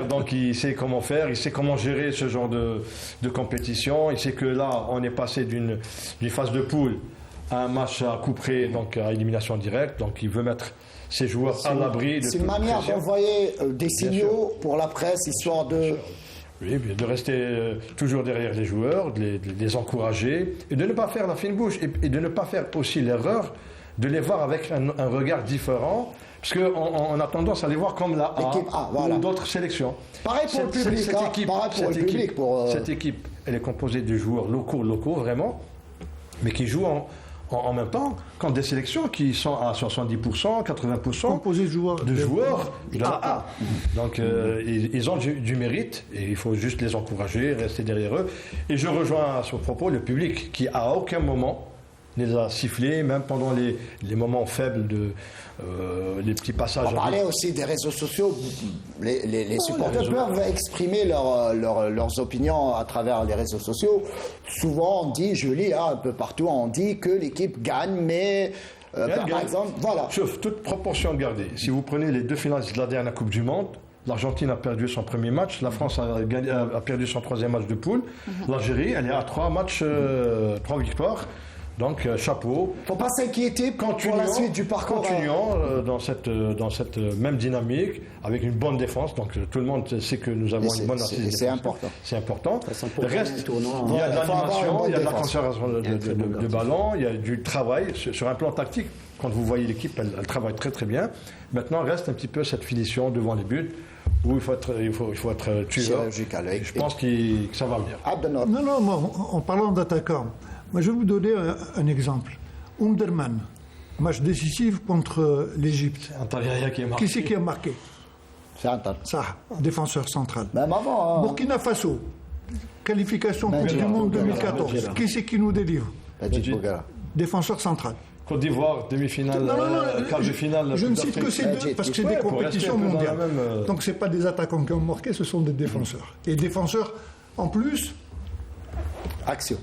Donc il sait comment faire, il sait comment gérer ce genre de compétition. Il sait que là, on est passé d'une phase de poule à un match à coup près, donc à élimination directe. Donc il veut mettre ses joueurs à l'abri de toute pression. C'est une manière d'envoyer des signaux pour la presse, histoire de. Oui, de rester toujours derrière les joueurs, de les encourager et de ne pas faire la fine bouche et de ne pas faire aussi l'erreur de les voir avec un regard différent. Parce qu'on a tendance à les voir comme la A, ou d'autres sélections. Pareil pour le public. Cette équipe, elle est composée de joueurs locaux, vraiment, mais qui jouent en même temps quand des sélections qui sont à 70%, 80% composées de joueurs de la A. Donc ils ont du mérite et il faut juste les encourager, rester derrière eux. Et je rejoins à ce propos le public qui à aucun moment les a sifflés, même pendant les moments faibles les petits passages. On parlait aussi des réseaux sociaux. Les supporters peuvent exprimer leurs opinions à travers les réseaux sociaux. Souvent, on dit, je lis un peu partout, on dit que l'équipe gagne, mais par exemple, voilà. Sauf toute proportion gardée. Si vous prenez les deux finalistes de la dernière Coupe du Monde, l'Argentine a perdu son premier match, la France a perdu son troisième match de poule, l'Algérie, elle est à 3 victoires. Donc, chapeau. Il ne faut pas s'inquiéter pour la suite du parcours. Continuons dans cette même dynamique, avec une bonne défense. Donc, tout le monde sait que nous avons une bonne assise. C'est important. C'est important. Le reste, il y a de l'animation, il y a de la concentration de ballon, il y a du travail. Sur un plan tactique, quand vous voyez l'équipe, elle travaille très très bien. Maintenant, reste un petit peu cette finition devant les buts, où il faut être tueur. Je pense que ça va venir. Non, en parlant d'attaquants, moi, je vais vous donner un exemple. Underman, match décisif contre l'Égypte. Qui c'est qui a marqué? C'est Antal. Ça, défenseur central. Même avant. Burkina Faso, qualification Coupe du Monde 2014. Qui c'est qui nous délivre? Défenseur central. Côte d'Ivoire, demi-finale, quart de finale. Je ne cite que ces deux parce que c'est des compétitions mondiales. Donc ce n'est pas des attaquants qui ont marqué, ce sont des défenseurs. Et défenseurs, en plus, Action.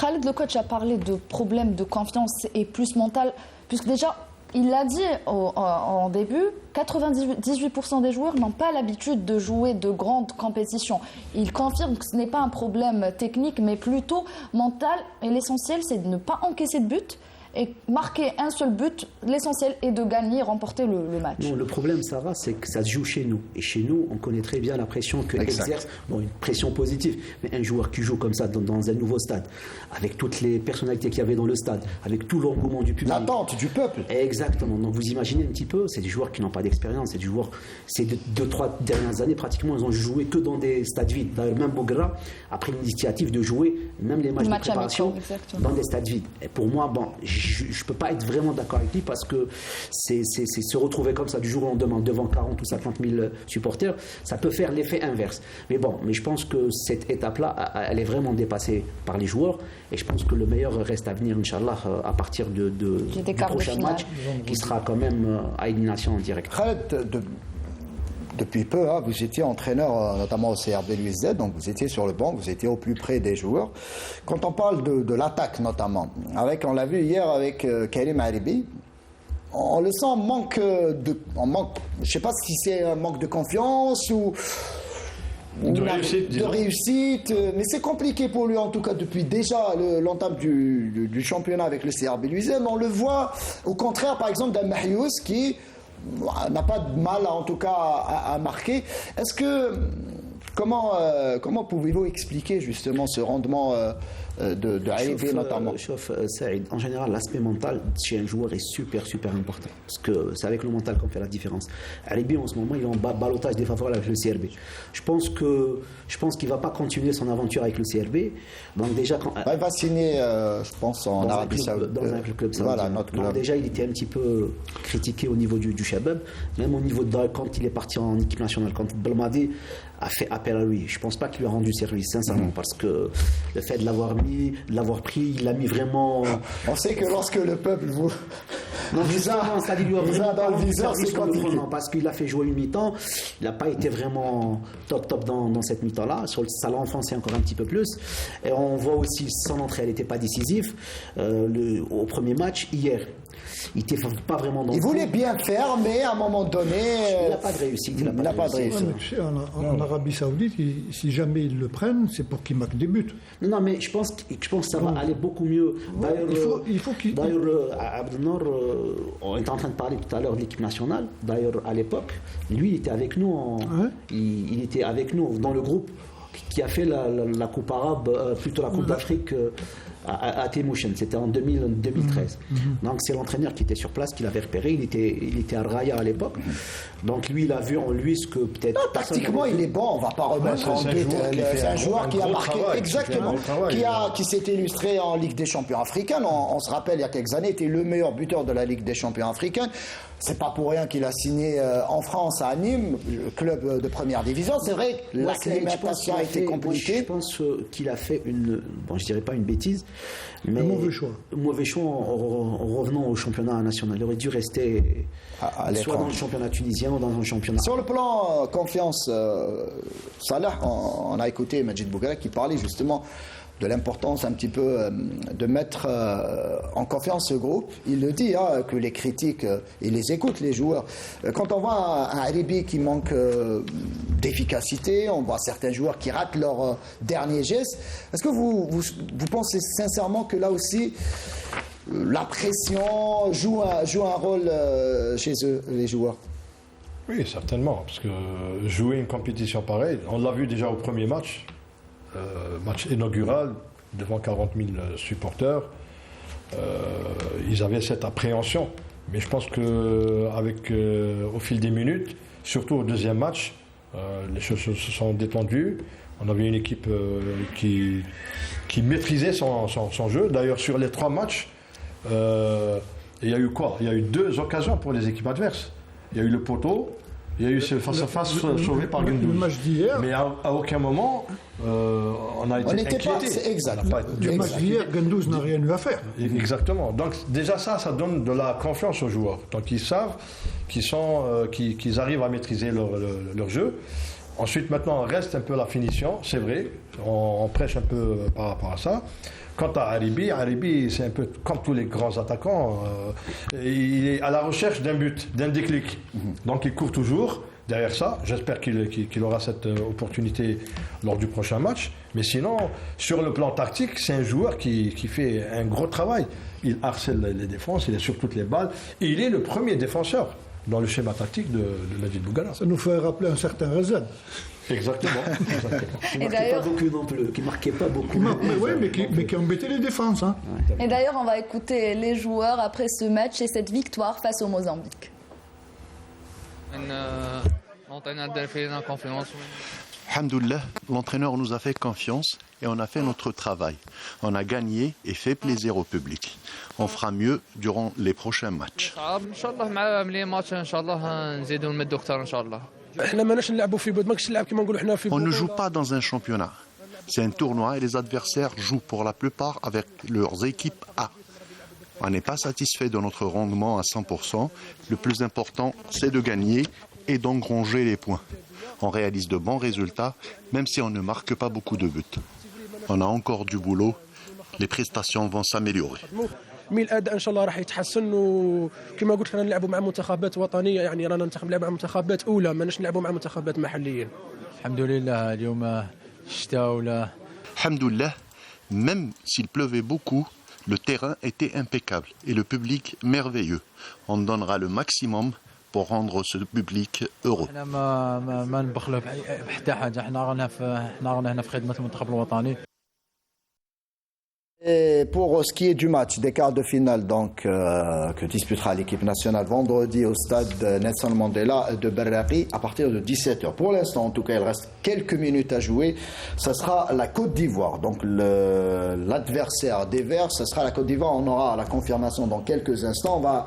Khaled, le coach, a parlé de problèmes de confiance et plus mental, puisque déjà, il l'a dit en début, 98% des joueurs n'ont pas l'habitude de jouer de grandes compétitions. Il confirme que ce n'est pas un problème technique, mais plutôt mental. Et l'essentiel, c'est de ne pas encaisser de but et marquer un seul but. L'essentiel est de gagner, remporter le match. Non, le problème, Sarah, c'est que ça se joue chez nous. Et chez nous, on connaît très bien la pression que exerce, une pression positive, mais un joueur qui joue comme ça dans un nouveau stade, avec toutes les personnalités qu'il y avait dans le stade, avec tout l'engouement du public. L'attente du peuple. Exactement. Donc vous imaginez un petit peu, c'est des joueurs qui n'ont pas d'expérience, c'est des joueurs, ces 2-3 dernières années, pratiquement, ils ont joué que dans des stades vides. D'ailleurs, même Bogra a pris l'initiative de jouer, même les matchs de préparation, dans des stades vides. Et pour moi, je ne peux pas être vraiment d'accord avec lui parce que c'est se retrouver comme ça du jour au lendemain devant 40 ou 50 000 supporters, ça peut faire l'effet inverse. Mais je pense que cette étape-là, elle est vraiment dépassée par les joueurs et je pense que le meilleur reste à venir, Inch'Allah, à partir du prochain match qui sera quand même à élimination en direct. Depuis peu, vous étiez entraîneur, notamment au CRB Louis-Z, donc vous étiez sur le banc, vous étiez au plus près des joueurs. Quand on parle de l'attaque, notamment, on l'a vu hier avec Karim Aribi, on le sent je ne sais pas si c'est un manque de confiance ou de réussite, mais c'est compliqué pour lui en tout cas depuis déjà l'entame du championnat avec le CRB Louis-Z. On le voit au contraire, par exemple, d'un Mahious qui n'a pas de mal en tout cas à marquer. Est-ce que Comment pouvez-vous expliquer justement ce rendement de Haribi notamment? Saïd, en général, l'aspect mental chez un joueur est super important. Parce que c'est avec le mental qu'on fait la différence. Haribi, en ce moment, il est en ballottage défavorable avec le CRB. Je pense qu'il ne va pas continuer son aventure avec le CRB. Donc déjà, il va signer, je pense, en Arabie Saoudite. Dans un club saoudien. Voilà, notre club. Donc déjà, il était un petit peu critiqué au niveau du Shabab. Même au niveau de quand il est parti en équipe nationale, quand Belmadi a fait appel à lui. Je ne pense pas qu'il lui a rendu service, sincèrement, parce que le fait de l'avoir pris, il l'a mis vraiment... On sait que lorsque le peuple vous... Non, justement, ça lui a vraiment dans le viseur, c'est compliqué. Parce qu'il a fait jouer une mi-temps, il n'a pas été vraiment top dans cette mi-temps-là. Ça l'a enfoncé encore un petit peu plus. Et on voit aussi son entrée, elle n'était pas décisive. Au premier match, hier, il n'était pas vraiment dans il voulait bien faire, mais à un moment donné... il n'a pas de réussite. Il n'a pas de réussite. En Arabie Saoudite, si jamais ils le prennent, c'est pour qu'ils marquent des buts. Non, mais je pense que ça va aller beaucoup mieux. D'ailleurs, Abdelnour, on était en train de parler tout à l'heure de l'équipe nationale. D'ailleurs, à l'époque, lui, il était avec nous. Il était avec nous dans le groupe qui a fait la Coupe arabe, plutôt la Coupe d'Afrique à Témouchen. C'était en 2013. Donc c'est l'entraîneur qui était sur place, qui l'avait repéré. Il était à Raya à l'époque. Donc lui, il a vu en lui ce que peut-être... Tactiquement, il est bon. On ne va pas remettre en doute. C'est un joueur qui a marqué exactement, qui s'est illustré en Ligue des Champions africaine. On se rappelle, il y a quelques années, était le meilleur buteur de la Ligue des Champions africaine. C'est pas pour rien qu'il a signé en France à Nîmes, le club de première division. C'est vrai que l'acclimatation a été compliquée. Je pense qu'il a fait je dirais pas une bêtise, mais un mauvais choix. Mauvais choix en revenant au championnat national. Il aurait dû rester soit dans le championnat tunisien ou dans un championnat. Sur le plan confiance, Salah, on a écouté Majid Boughali qui parlait justement de l'importance un petit peu de mettre en confiance ce groupe. Il le dit, que les critiques, il les écoute, les joueurs. Quand on voit un Haribi qui manque d'efficacité, on voit certains joueurs qui ratent leur dernier geste, est-ce que vous pensez sincèrement que là aussi, la pression joue un rôle chez eux, les joueurs? Oui, certainement, parce que jouer une compétition pareille, on l'a vu déjà au premier match, match inaugural devant 40 000 supporters, ils avaient cette appréhension. Mais je pense qu'au fil des minutes, surtout au deuxième match, les choses se sont détendues. On avait une équipe qui maîtrisait son jeu. D'ailleurs, sur les 3 matchs, il y a eu quoi? Il y a eu 2 occasions pour les équipes adverses. Il y a eu le poteau. Il y a eu ce face-à-face sauvé par Gundouz. Le match d'hier. Mais à aucun moment, on a été inquiété. Exact. Le match d'hier, Gundouz n'a rien eu à faire. Exactement. Donc déjà ça donne de la confiance aux joueurs. Donc ils savent qu'ils arrivent à maîtriser leur jeu. Ensuite, maintenant, reste un peu la finition. C'est vrai, on prêche un peu par rapport à ça. Quant à Haribi, c'est un peu comme tous les grands attaquants. Il est à la recherche d'un but, d'un déclic. Donc il court toujours derrière ça. J'espère qu'il aura cette opportunité lors du prochain match. Mais sinon, sur le plan tactique, c'est un joueur qui fait un gros travail. Il harcèle les défenses, il est sur toutes les balles. Et il est le premier défenseur dans le schéma tactique de Majid Boughali. Ça nous fait rappeler un certain Rezan. Exactement. Qui ne marquait pas beaucoup non plus. Qui marquait pas beaucoup. Mais qui embêtait les défenses. Hein. Et d'ailleurs, on va écouter les joueurs après ce match et cette victoire face au Mozambique. Alhamdoulilah, l'entraîneur nous a fait confiance et on a fait notre travail. On a gagné et fait plaisir au public. On fera mieux durant les prochains matchs. On ne joue pas dans un championnat. C'est un tournoi et les adversaires jouent pour la plupart avec leurs équipes A. On n'est pas satisfait de notre rendement à 100%. Le plus important, c'est de gagner et d'engranger les points. On réalise de bons résultats, même si on ne marque pas beaucoup de buts. On a encore du boulot. Les prestations vont s'améliorer. مي الاداء ان شاء الله راح يتحسن وكما قلت رانا نلعبوا مع منتخبات وطنيه يعني رانا نلعب مع منتخبات اولى ماناش نلعبوا مع منتخبات محليين. الحمد لله اليوم الشتاء ولا Alhamdoulilah, même s'il pleuvait beaucoup, le terrain était impeccable et le public merveilleux. On donnera le maximum pour rendre ce public heureux. احنا ما نبخلوا بحتى حاجه احنا رانا هنا في خدمه المنتخب الوطني. Et pour ce qui est du match des quarts de finale donc, que disputera l'équipe nationale vendredi au stade Nelson Mandela de Berraqi à partir de 17h. Pour l'instant, en tout cas, il reste quelques minutes à jouer. Ça sera la Côte d'Ivoire. Donc l'adversaire des Verts, ça sera la Côte d'Ivoire. On aura la confirmation dans quelques instants. On va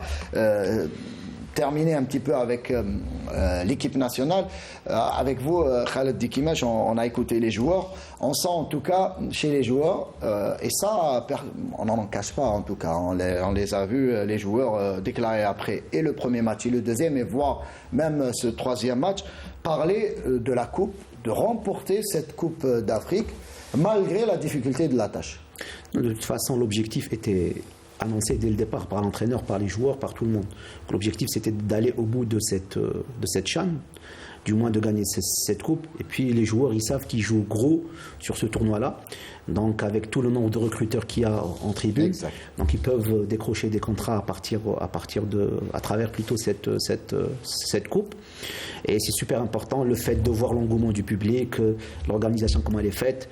terminer un petit peu avec l'équipe nationale. Avec vous, Khaled Dikimesh, on a écouté les joueurs. On sent en tout cas chez les joueurs, et ça, on n'en cache pas en tout cas, on les a vus, les joueurs déclarer après et le premier match et le deuxième, et voire même ce troisième match, parler de la coupe, de remporter cette coupe d'Afrique, malgré la difficulté de la tâche. De toute façon, l'objectif était annoncé dès le départ par l'entraîneur, par les joueurs, par tout le monde. L'objectif, c'était d'aller au bout de cette CHAN, du moins de gagner cette coupe. Et puis les joueurs, ils savent qu'ils jouent gros sur ce tournoi-là. Donc avec tout le nombre de recruteurs qu'il y a en tribune, donc ils peuvent décrocher des contrats à travers plutôt cette coupe. Et c'est super important le fait de voir l'engouement du public, l'organisation comment elle est faite.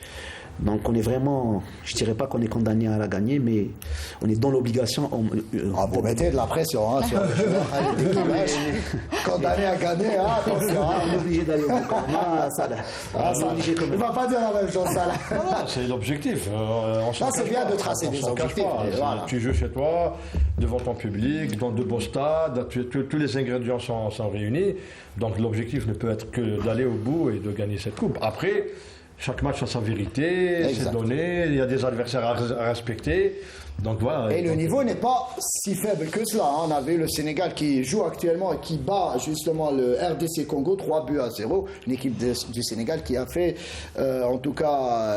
Donc on est vraiment, je dirais pas qu'on est condamné à la gagner, mais on est dans l'obligation. Vous mettez de la pression sur les joueurs. Condamné à gagner, attention. On est obligé d'aller au bout. Il ne va pas dire la même chose, ça là. C'est l'objectif. C'est bien de tracer des objectifs. Voilà. Tu joues chez toi, devant ton public, dans de beaux stades, tous les ingrédients sont réunis. Donc l'objectif ne peut être que d'aller au bout et de gagner cette coupe. Après, chaque match a sa vérité, ses données, il y a des adversaires à respecter. Donc, voilà. Et le niveau n'est pas si faible que cela. On a vu le Sénégal qui joue actuellement et qui bat justement le RDC Congo 3-0. Une équipe du Sénégal qui a fait en tout cas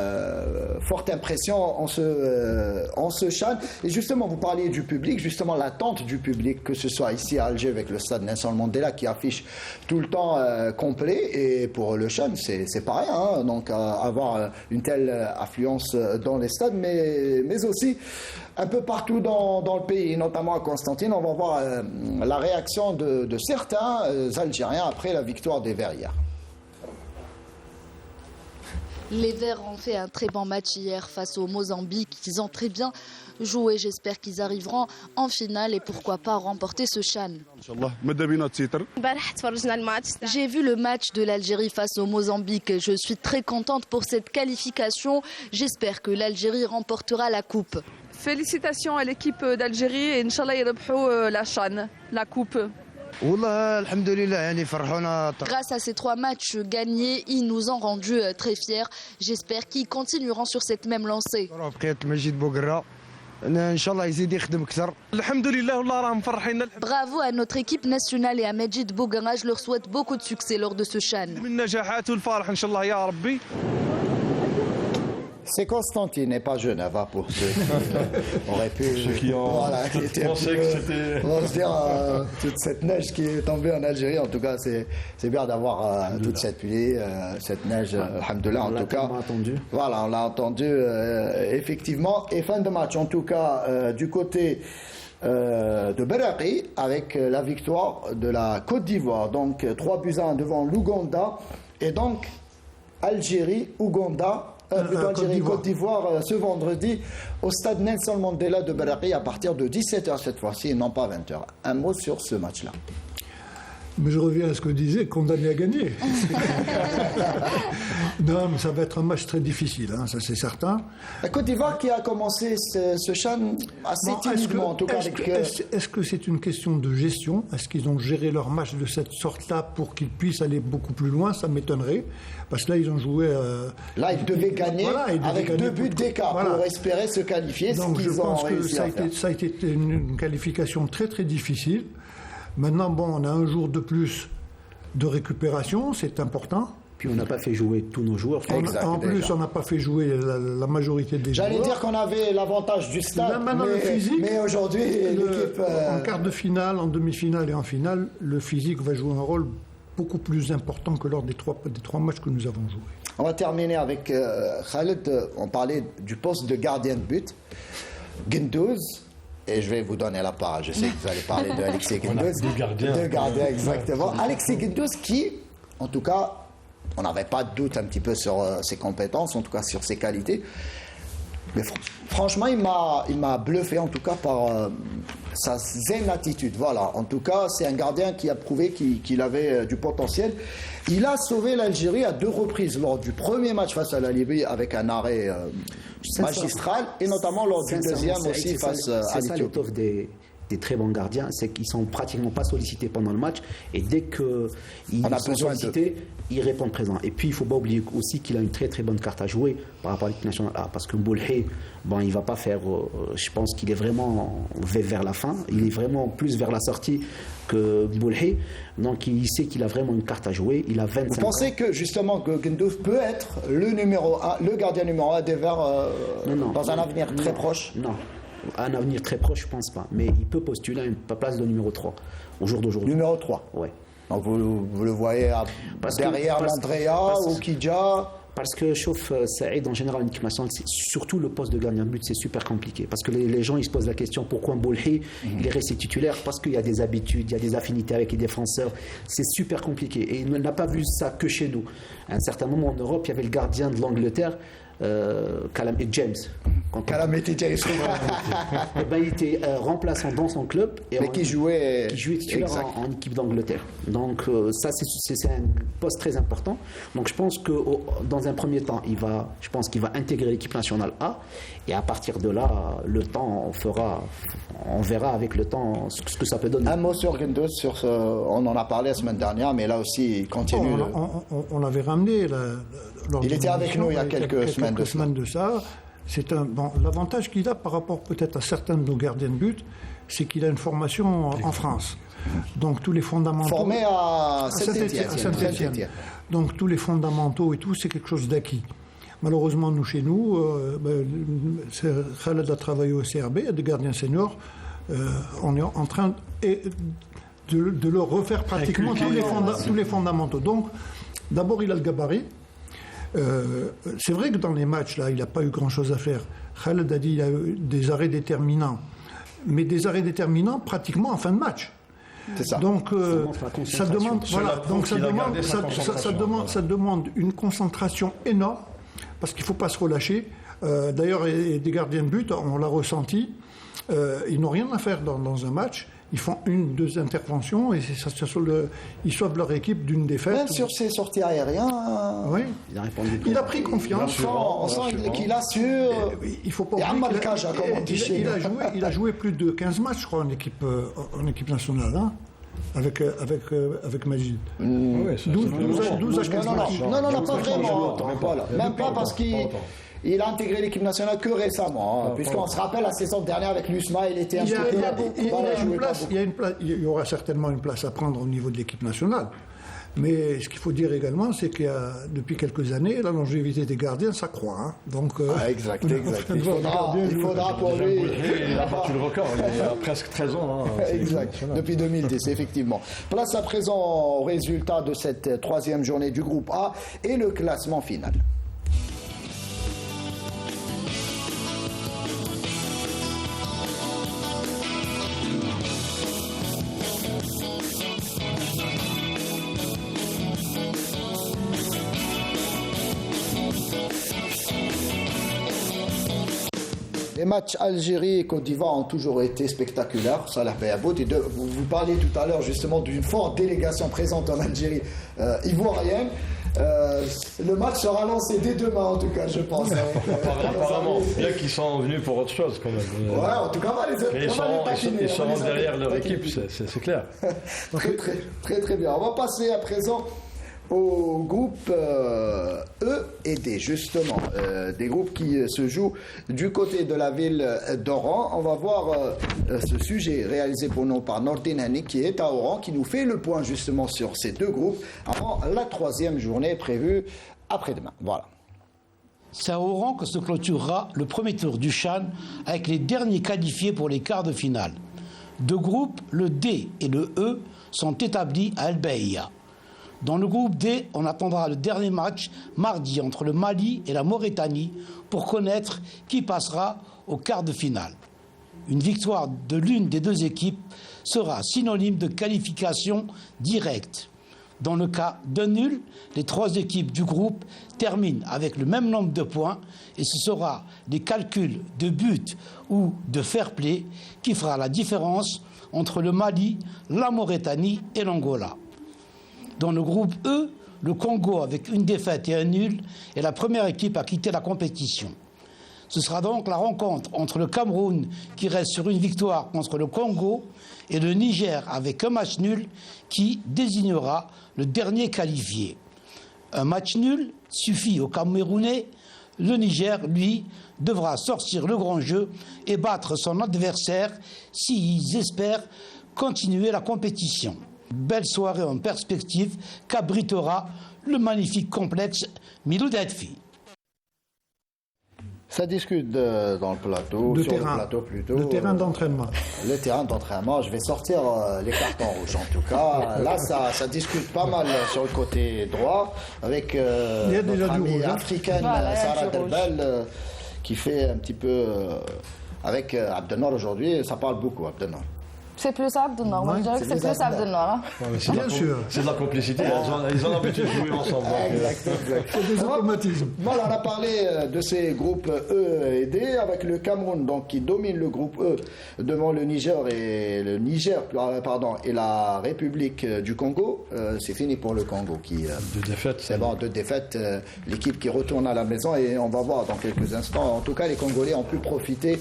forte impression en ce CHAN. Et justement, vous parliez du public, justement l'attente du public, que ce soit ici à Alger avec le stade Nelson Mandela qui affiche tout le temps complet. Et pour le CHAN, c'est pareil. Hein, donc avoir une telle affluence dans les stades, mais aussi un peu partout dans le pays, notamment à Constantine. On va voir la réaction de certains Algériens après la victoire des Verts hier. Les Verts ont fait un très bon match hier face au Mozambique. Ils ont très bien joué. J'espère qu'ils arriveront en finale et pourquoi pas remporter ce CHAN. J'ai vu le match de l'Algérie face au Mozambique. Je suis très contente pour cette qualification. J'espère que l'Algérie remportera la coupe. Félicitations à l'équipe d'Algérie et Inch'Allah يربحوا la CHAN, la coupe. Grâce à ces 3 matchs gagnés, ils nous ont rendus très fiers. J'espère qu'ils continueront sur cette même lancée. Bravo à notre équipe nationale et à Medjid Bouguera. Je leur souhaite beaucoup de succès lors de ce CHAN. C'est Constantine et pas Genève, pour ceux qui auraient pu. Ceux qui ont pensé que c'était. On va se dire, toute cette neige qui est tombée en Algérie, en tout cas, c'est bien d'avoir toute cette pluie, cette neige, alhamdoulilah, en tout cas. Voilà, on l'a entendu, effectivement. Et fin de match, en tout cas, du côté de Berraqi, avec la victoire de la Côte d'Ivoire. Donc, 3-1 devant l'Ouganda. Et donc, Algérie-Ouganda. Côte d'Ivoire ce vendredi au stade Nelson Mandela de Berraqi à partir de 17h cette fois-ci et non pas 20h. Un mot sur ce match-là. Mais je reviens à ce que disait, condamné à gagner. Non, mais ça va être un match très difficile, hein, ça c'est certain. La Côte d'Ivoire qui a commencé ce CHAN assez timidement, en tout cas. Est-ce que c'est une question de gestion? Est-ce qu'ils ont géré leur match de cette sorte-là pour qu'ils puissent aller beaucoup plus loin? Ça m'étonnerait. Parce que là, ils ont joué... là, ils devaient gagner avec 2 buts d'écart pour espérer se qualifier. Donc je pense que ça a été une qualification très très difficile. Maintenant, on a un jour de plus de récupération, c'est important. Puis on n'a pas fait jouer tous nos joueurs. En plus, on n'a pas fait jouer la majorité des joueurs. J'allais dire qu'on avait l'avantage du stade, mais aujourd'hui, l'équipe... En quart de finale, en demi-finale et en finale, le physique va jouer un rôle beaucoup plus important que lors des trois matchs que nous avons joués. On va terminer avec Khaled. On parlait du poste de gardien de but. Guendouzi, Et je vais vous donner la parole. Je sais que vous allez parler de Alexis Guendouzi. Deux gardiens. Deux gardiens, exactement. Alexis Guendouzi qui, en tout cas, on n'avait pas de doute un petit peu sur ses compétences, en tout cas sur ses qualités. Mais franchement, il m'a bluffé, en tout cas, par sa zen attitude. Voilà, en tout cas, c'est un gardien qui a prouvé qu'il avait du potentiel. Il a sauvé l'Algérie à 2 reprises lors du premier match face à la Libye avec un arrêt magistral et notamment lors du deuxième aussi face à C'est ça l'Éthiopie. l'étoffe des très bons gardiens, c'est qu'ils sont pratiquement pas sollicités pendant le match et dès qu'ils sont sollicités, ils répondent présent. Et puis il ne faut pas oublier aussi qu'il a une très très bonne carte à jouer par rapport à l'équipe nationale A, parce que Mboulhi, bon, il va pas faire, je pense qu'il est vraiment vers la fin, il est vraiment plus vers la sortie que Mboulhi, donc il sait qu'il a vraiment une carte à jouer, il a 25 ans. Vous pensez que justement que Guendouzi peut être le numéro 1, le gardien numéro 1 des Verts dans un avenir très proche? Non. Un avenir très proche, je ne pense pas. Mais il peut postuler à une place de numéro 3 au jour d'aujourd'hui. Numéro 3? Oui. Donc vous le voyez derrière Landrea ou Kidja? Parce que chauffe Saïd en général en équipe nationale, c'est surtout le poste de gardien de but, c'est super compliqué. Parce que les gens ils se posent la question pourquoi Mboulhi il est resté titulaire? Parce qu'il y a des habitudes, il y a des affinités avec les défenseurs. C'est super compliqué. Et il n'a pas vu ça que chez nous. À un certain moment en Europe, il y avait le gardien de l'Angleterre. Calamity James. Calamity James. Il était remplaçant dans son club et qui jouait titulaire en équipe d'Angleterre. Donc ça c'est un poste très important. Donc je pense que dans un premier temps je pense qu'il va intégrer l'équipe nationale A et à partir de là le temps on verra avec le temps ce que ça peut donner. Un mot sur Guendouzi, on en a parlé la semaine dernière, mais là aussi il continue. On l'avait ramené. Il était avec nous il y a quelques semaines de ça. L'avantage qu'il a par rapport peut-être à certains de nos gardiens de but, c'est qu'il a une formation en France. Donc tous les fondamentaux. Formé à Saint-Étienne. Donc tous les fondamentaux et tout, c'est quelque chose d'acquis. Malheureusement, nous chez nous, Khaled a travaillé au CRB, il y a des gardiens seniors. On est en train de leur refaire pratiquement tous les fondamentaux. Donc, d'abord, il a le gabarit. C'est vrai que dans les matchs, là, il n'a pas eu grand-chose à faire. Khaled a dit qu'il a eu des arrêts déterminants. Mais des arrêts déterminants pratiquement en fin de match. C'est ça. Donc, ça demande une concentration énorme, parce qu'il ne faut pas se relâcher. D'ailleurs, des gardiens de but, on l'a ressenti, ils n'ont rien à faire dans un match. Ils font 1-2 interventions et ils sauvent leur équipe d'une défaite. Même sur ses sorties aériennes. Oui. Il a pris confiance. On sent qu'il assure. Il faut pas oublier il a joué plus de 15 matchs, je crois, en équipe nationale. Hein, avec Majid. 12 à 15 matchs. Non, pas vraiment. Même pas parce qu'il a intégré l'équipe nationale que récemment, puisqu'on se rappelle la saison dernière avec l'USMA, il était inscrit. Il y aura certainement une place à prendre au niveau de l'équipe nationale. Mais ce qu'il faut dire également, c'est que depuis quelques années, la longévité des gardiens s'accroît. Hein. Donc, exact. Il faudra pour lui. Il a battu le record, il a presque 13 ans. Exact, depuis 2010, effectivement. Place à présent au résultat de cette 3e journée du groupe A et le classement final. Les matchs Algérie et Côte d'Ivoire ont toujours été spectaculaires. Salah Beyabout, vous parliez tout à l'heure justement d'une forte délégation présente en Algérie ivoirienne. Le match sera lancé dès demain, en tout cas, je pense. Apparemment, bien qu'ils sont venus pour autre chose, quand même. Ouais, en tout cas, ils seront derrière leur équipe, c'est clair. Très bien. On va passer à présent au groupe E et D, justement, des groupes qui se jouent du côté de la ville d'Oran. On va voir ce sujet réalisé pour nous par Nordine Hani, qui est à Oran, qui nous fait le point justement sur ces deux groupes avant la 3e journée prévue après-demain. Voilà. C'est à Oran que se clôturera le premier tour du CHAN avec les derniers qualifiés pour les quarts de finale. Deux groupes, le D et le E, sont établis à El Beïa. Dans le groupe D, on attendra le dernier match mardi entre le Mali et la Mauritanie pour connaître qui passera au quart de finale. une victoire de l'une des deux équipes sera synonyme de qualification directe. Dans le cas d'un nul, les 3 équipes du groupe terminent avec le même nombre de points et ce sera les calculs de but ou de fair play qui fera la différence entre le Mali, la Mauritanie et l'Angola. Dans le groupe E, le Congo, avec une défaite et un nul, est la première équipe à quitter la compétition. Ce sera donc la rencontre entre le Cameroun, qui reste sur une victoire contre le Congo, et le Niger, avec un match nul, qui désignera le dernier qualifié. Un match nul suffit aux Camerounais. Le Niger, lui, devra sortir le grand jeu et battre son adversaire s'ils espèrent continuer la compétition. Belle soirée en perspective qu'abritera le magnifique complexe Miloud Hadfi. Ça discute dans le plateau, Le sur terrain. le plateau plutôt. Le terrain d'entraînement. Le terrain d'entraînement, je vais sortir les cartons rouges en tout cas. Là, ça discute pas mal sur le côté droit avec Il y a déjà notre du amie rouge, hein. africaine Voilà, il y a Sarah du rouge. Delbel qui fait un petit peu avec Abdelnour aujourd'hui. Ça parle beaucoup, Abdelnour. C'est plus Abdelnour. Moi, je dirais que c'est plus Abdelnour. Hein. Ouais, mais c'est de la c'est de la complicité, ils ont l'habitude de jouer ensemble. Exact. C'est des automatismes. Voilà, on a parlé de ces groupes E et D avec le Cameroun donc qui domine le groupe E devant le Niger et la République du Congo. C'est fini pour le Congo qui 2 défaites. c'est bon, 2 défaites. L'équipe qui retourne à la maison et on va voir dans quelques instants. En tout cas, les Congolais ont pu profiter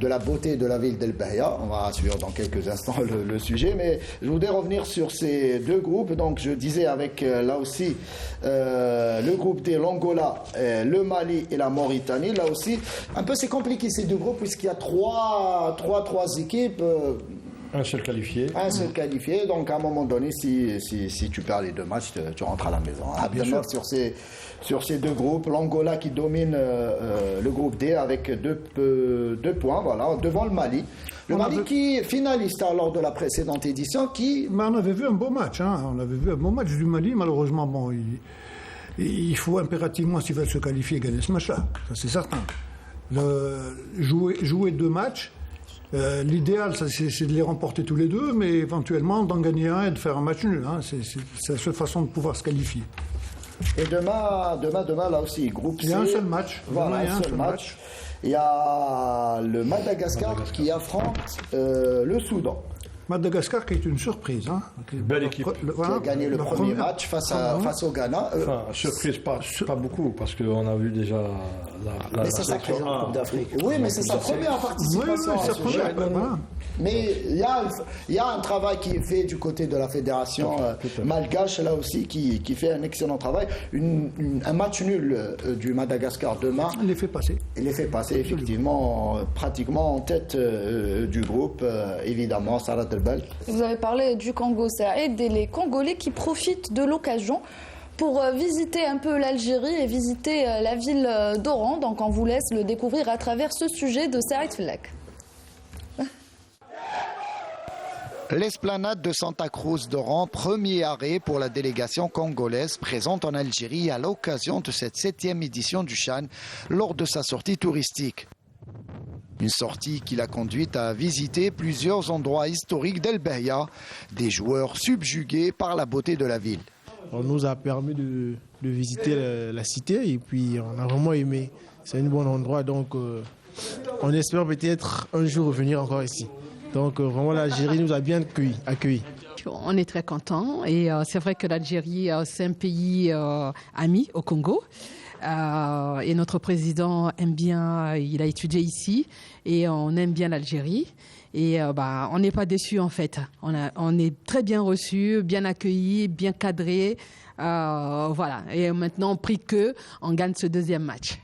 de la beauté de la ville d'El Bahia. On va suivre dans quelques instants le sujet, mais je voudrais revenir sur ces 2 groupes. Donc, je disais avec là aussi le groupe D, l'Angola, le Mali et la Mauritanie. Là aussi, un peu c'est compliqué ces 2 groupes puisqu'il y a trois équipes. Un seul qualifié. Un seul qualifié, donc à un moment donné, si tu perds les 2 matchs, tu rentres à la maison. Abdelnour sur ces 2 groupes, l'Angola qui domine le groupe D avec 2 points, voilà, devant le Mali. Le Mali qui est finaliste lors de la précédente édition, Mais on avait vu un beau match, hein. On avait vu un beau match du Mali, malheureusement, bon, il faut impérativement, s'ils veulent se qualifier, gagner ce match-là, ça c'est certain. Jouer 2 matchs. L'idéal, c'est de les remporter tous les 2, mais éventuellement d'en gagner un et de faire un match nul. Hein. C'est la seule façon de pouvoir se qualifier. Et demain là aussi, groupe C. Il y a un seul match. Voilà, Demain, il y a un seul match. Il y a le Madagascar qui affronte le Soudan. Madagascar qui est une surprise. Hein. Belle équipe. Qui a gagné le premier match face au Ghana. Enfin, surprise, pas beaucoup, parce qu'on a vu déjà la mais c'est sa sélection première A. Coupe d'Afrique. Oui, mais c'est sa première participation. Oui, à sa ce première, jeu. voilà. Mais il y a un travail qui est fait du côté de la fédération malgache, là aussi, qui fait un excellent travail. Un match nul du Madagascar demain. Il les fait passer. Il les fait passer, effectivement, pratiquement en tête du groupe, évidemment, Sarah Delbel. Vous avez parlé du Congo, Saïd, et les Congolais qui profitent de l'occasion pour visiter un peu l'Algérie et visiter la ville d'Oran. Donc on vous laisse le découvrir à travers ce sujet de Saïd Fellak. L'esplanade de Santa Cruz d'Oran, premier arrêt pour la délégation congolaise présente en Algérie à l'occasion de cette 7e édition du Chan lors de sa sortie touristique. Une sortie qui l'a conduite à visiter plusieurs endroits historiques d'El Bahia, des joueurs subjugués par la beauté de la ville. On nous a permis de visiter la cité et puis on a vraiment aimé. C'est un bon endroit, donc on espère peut-être un jour revenir encore ici. Donc vraiment l'Algérie nous a bien accueillis. On est très contents et c'est vrai que l'Algérie, c'est un pays ami au Congo. Et notre président aime bien, il a étudié ici et on aime bien l'Algérie. Et on n'est pas déçus en fait. On est très bien reçus, bien accueillis, bien cadrés. Voilà. Et maintenant, on prie qu'on gagne ce 2e match.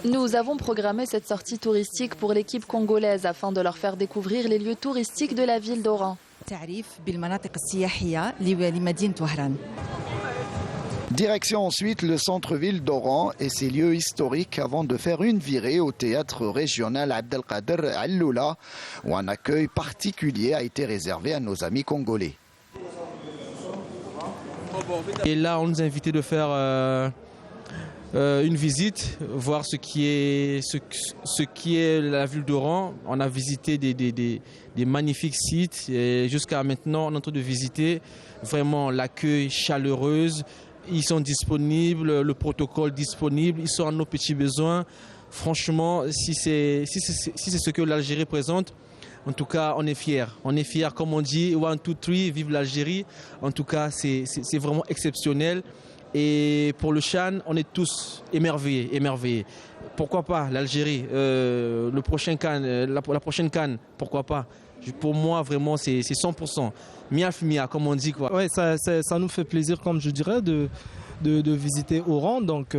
Nous avons programmé cette sortie touristique pour l'équipe congolaise afin de leur faire découvrir les lieux touristiques de la ville d'Oran. Direction ensuite le centre-ville d'Oran et ses lieux historiques avant de faire une virée au théâtre régional Abdelkader Al-Loula où un accueil particulier a été réservé à nos amis congolais. Et là, on nous a invités de faire une visite, voir ce qui est la ville d'Oran. On a visité des magnifiques sites et jusqu'à maintenant on est en train de visiter vraiment l'accueil chaleureuse. Ils sont disponibles, le protocole disponible, ils sont à nos petits besoins. Franchement, si c'est ce que l'Algérie présente, en tout cas, on est fiers. On est fiers, comme on dit, 1, 2, 3, vive l'Algérie. En tout cas, c'est vraiment exceptionnel. Et pour le CHAN, on est tous émerveillés. Pourquoi pas l'Algérie, le prochain CAN, la prochaine CAN, pourquoi pas? Pour moi, vraiment, c'est 100%. Miaf mia, comme on dit, quoi. Ouais, ça nous fait plaisir, comme je dirais, de visiter Oran. Donc,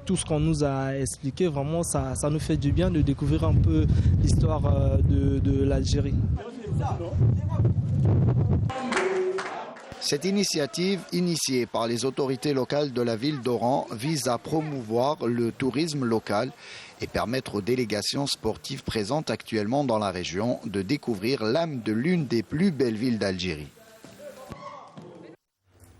tout ce qu'on nous a expliqué, vraiment, ça nous fait du bien de découvrir un peu l'histoire de l'Algérie. Cette initiative, initiée par les autorités locales de la ville d'Oran, vise à promouvoir le tourisme local et permettre aux délégations sportives présentes actuellement dans la région de découvrir l'âme de l'une des plus belles villes d'Algérie.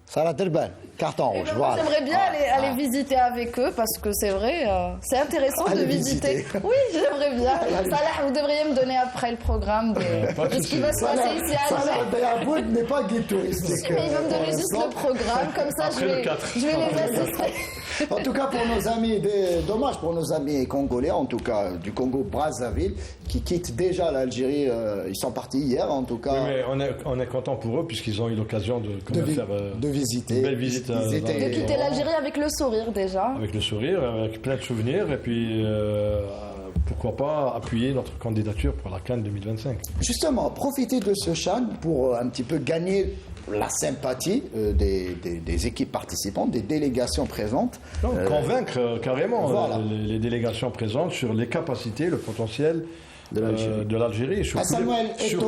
Salah Terban, carton rouge, voilà. J'aimerais bien aller visiter avec eux parce que c'est vrai, c'est intéressant de visiter. Oui, j'aimerais bien. Salah, vous devriez me donner après le programme de ce qui va se passer ici à Alger. Salah n'est pas guide touristique. Si, mais il va me donner juste le programme, comme ça je vais les assister. En tout cas, pour nos amis, dommage pour nos amis congolais, en tout cas du Congo-Brazzaville, qui quittent déjà l'Algérie. Ils sont partis hier, en tout cas. Oui, mais on est content pour eux puisqu'ils ont eu l'occasion de faire visiter. Une belle visite. De quitter l'Algérie avec le sourire déjà. Avec le sourire, avec plein de souvenirs, et puis pourquoi pas appuyer notre candidature pour la CAN 2025. Justement, profitez de ce CHAN pour un petit peu gagner la sympathie des équipes participantes, des délégations présentes. Convaincre carrément les délégations présentes sur les capacités, le potentiel de l'Algérie sur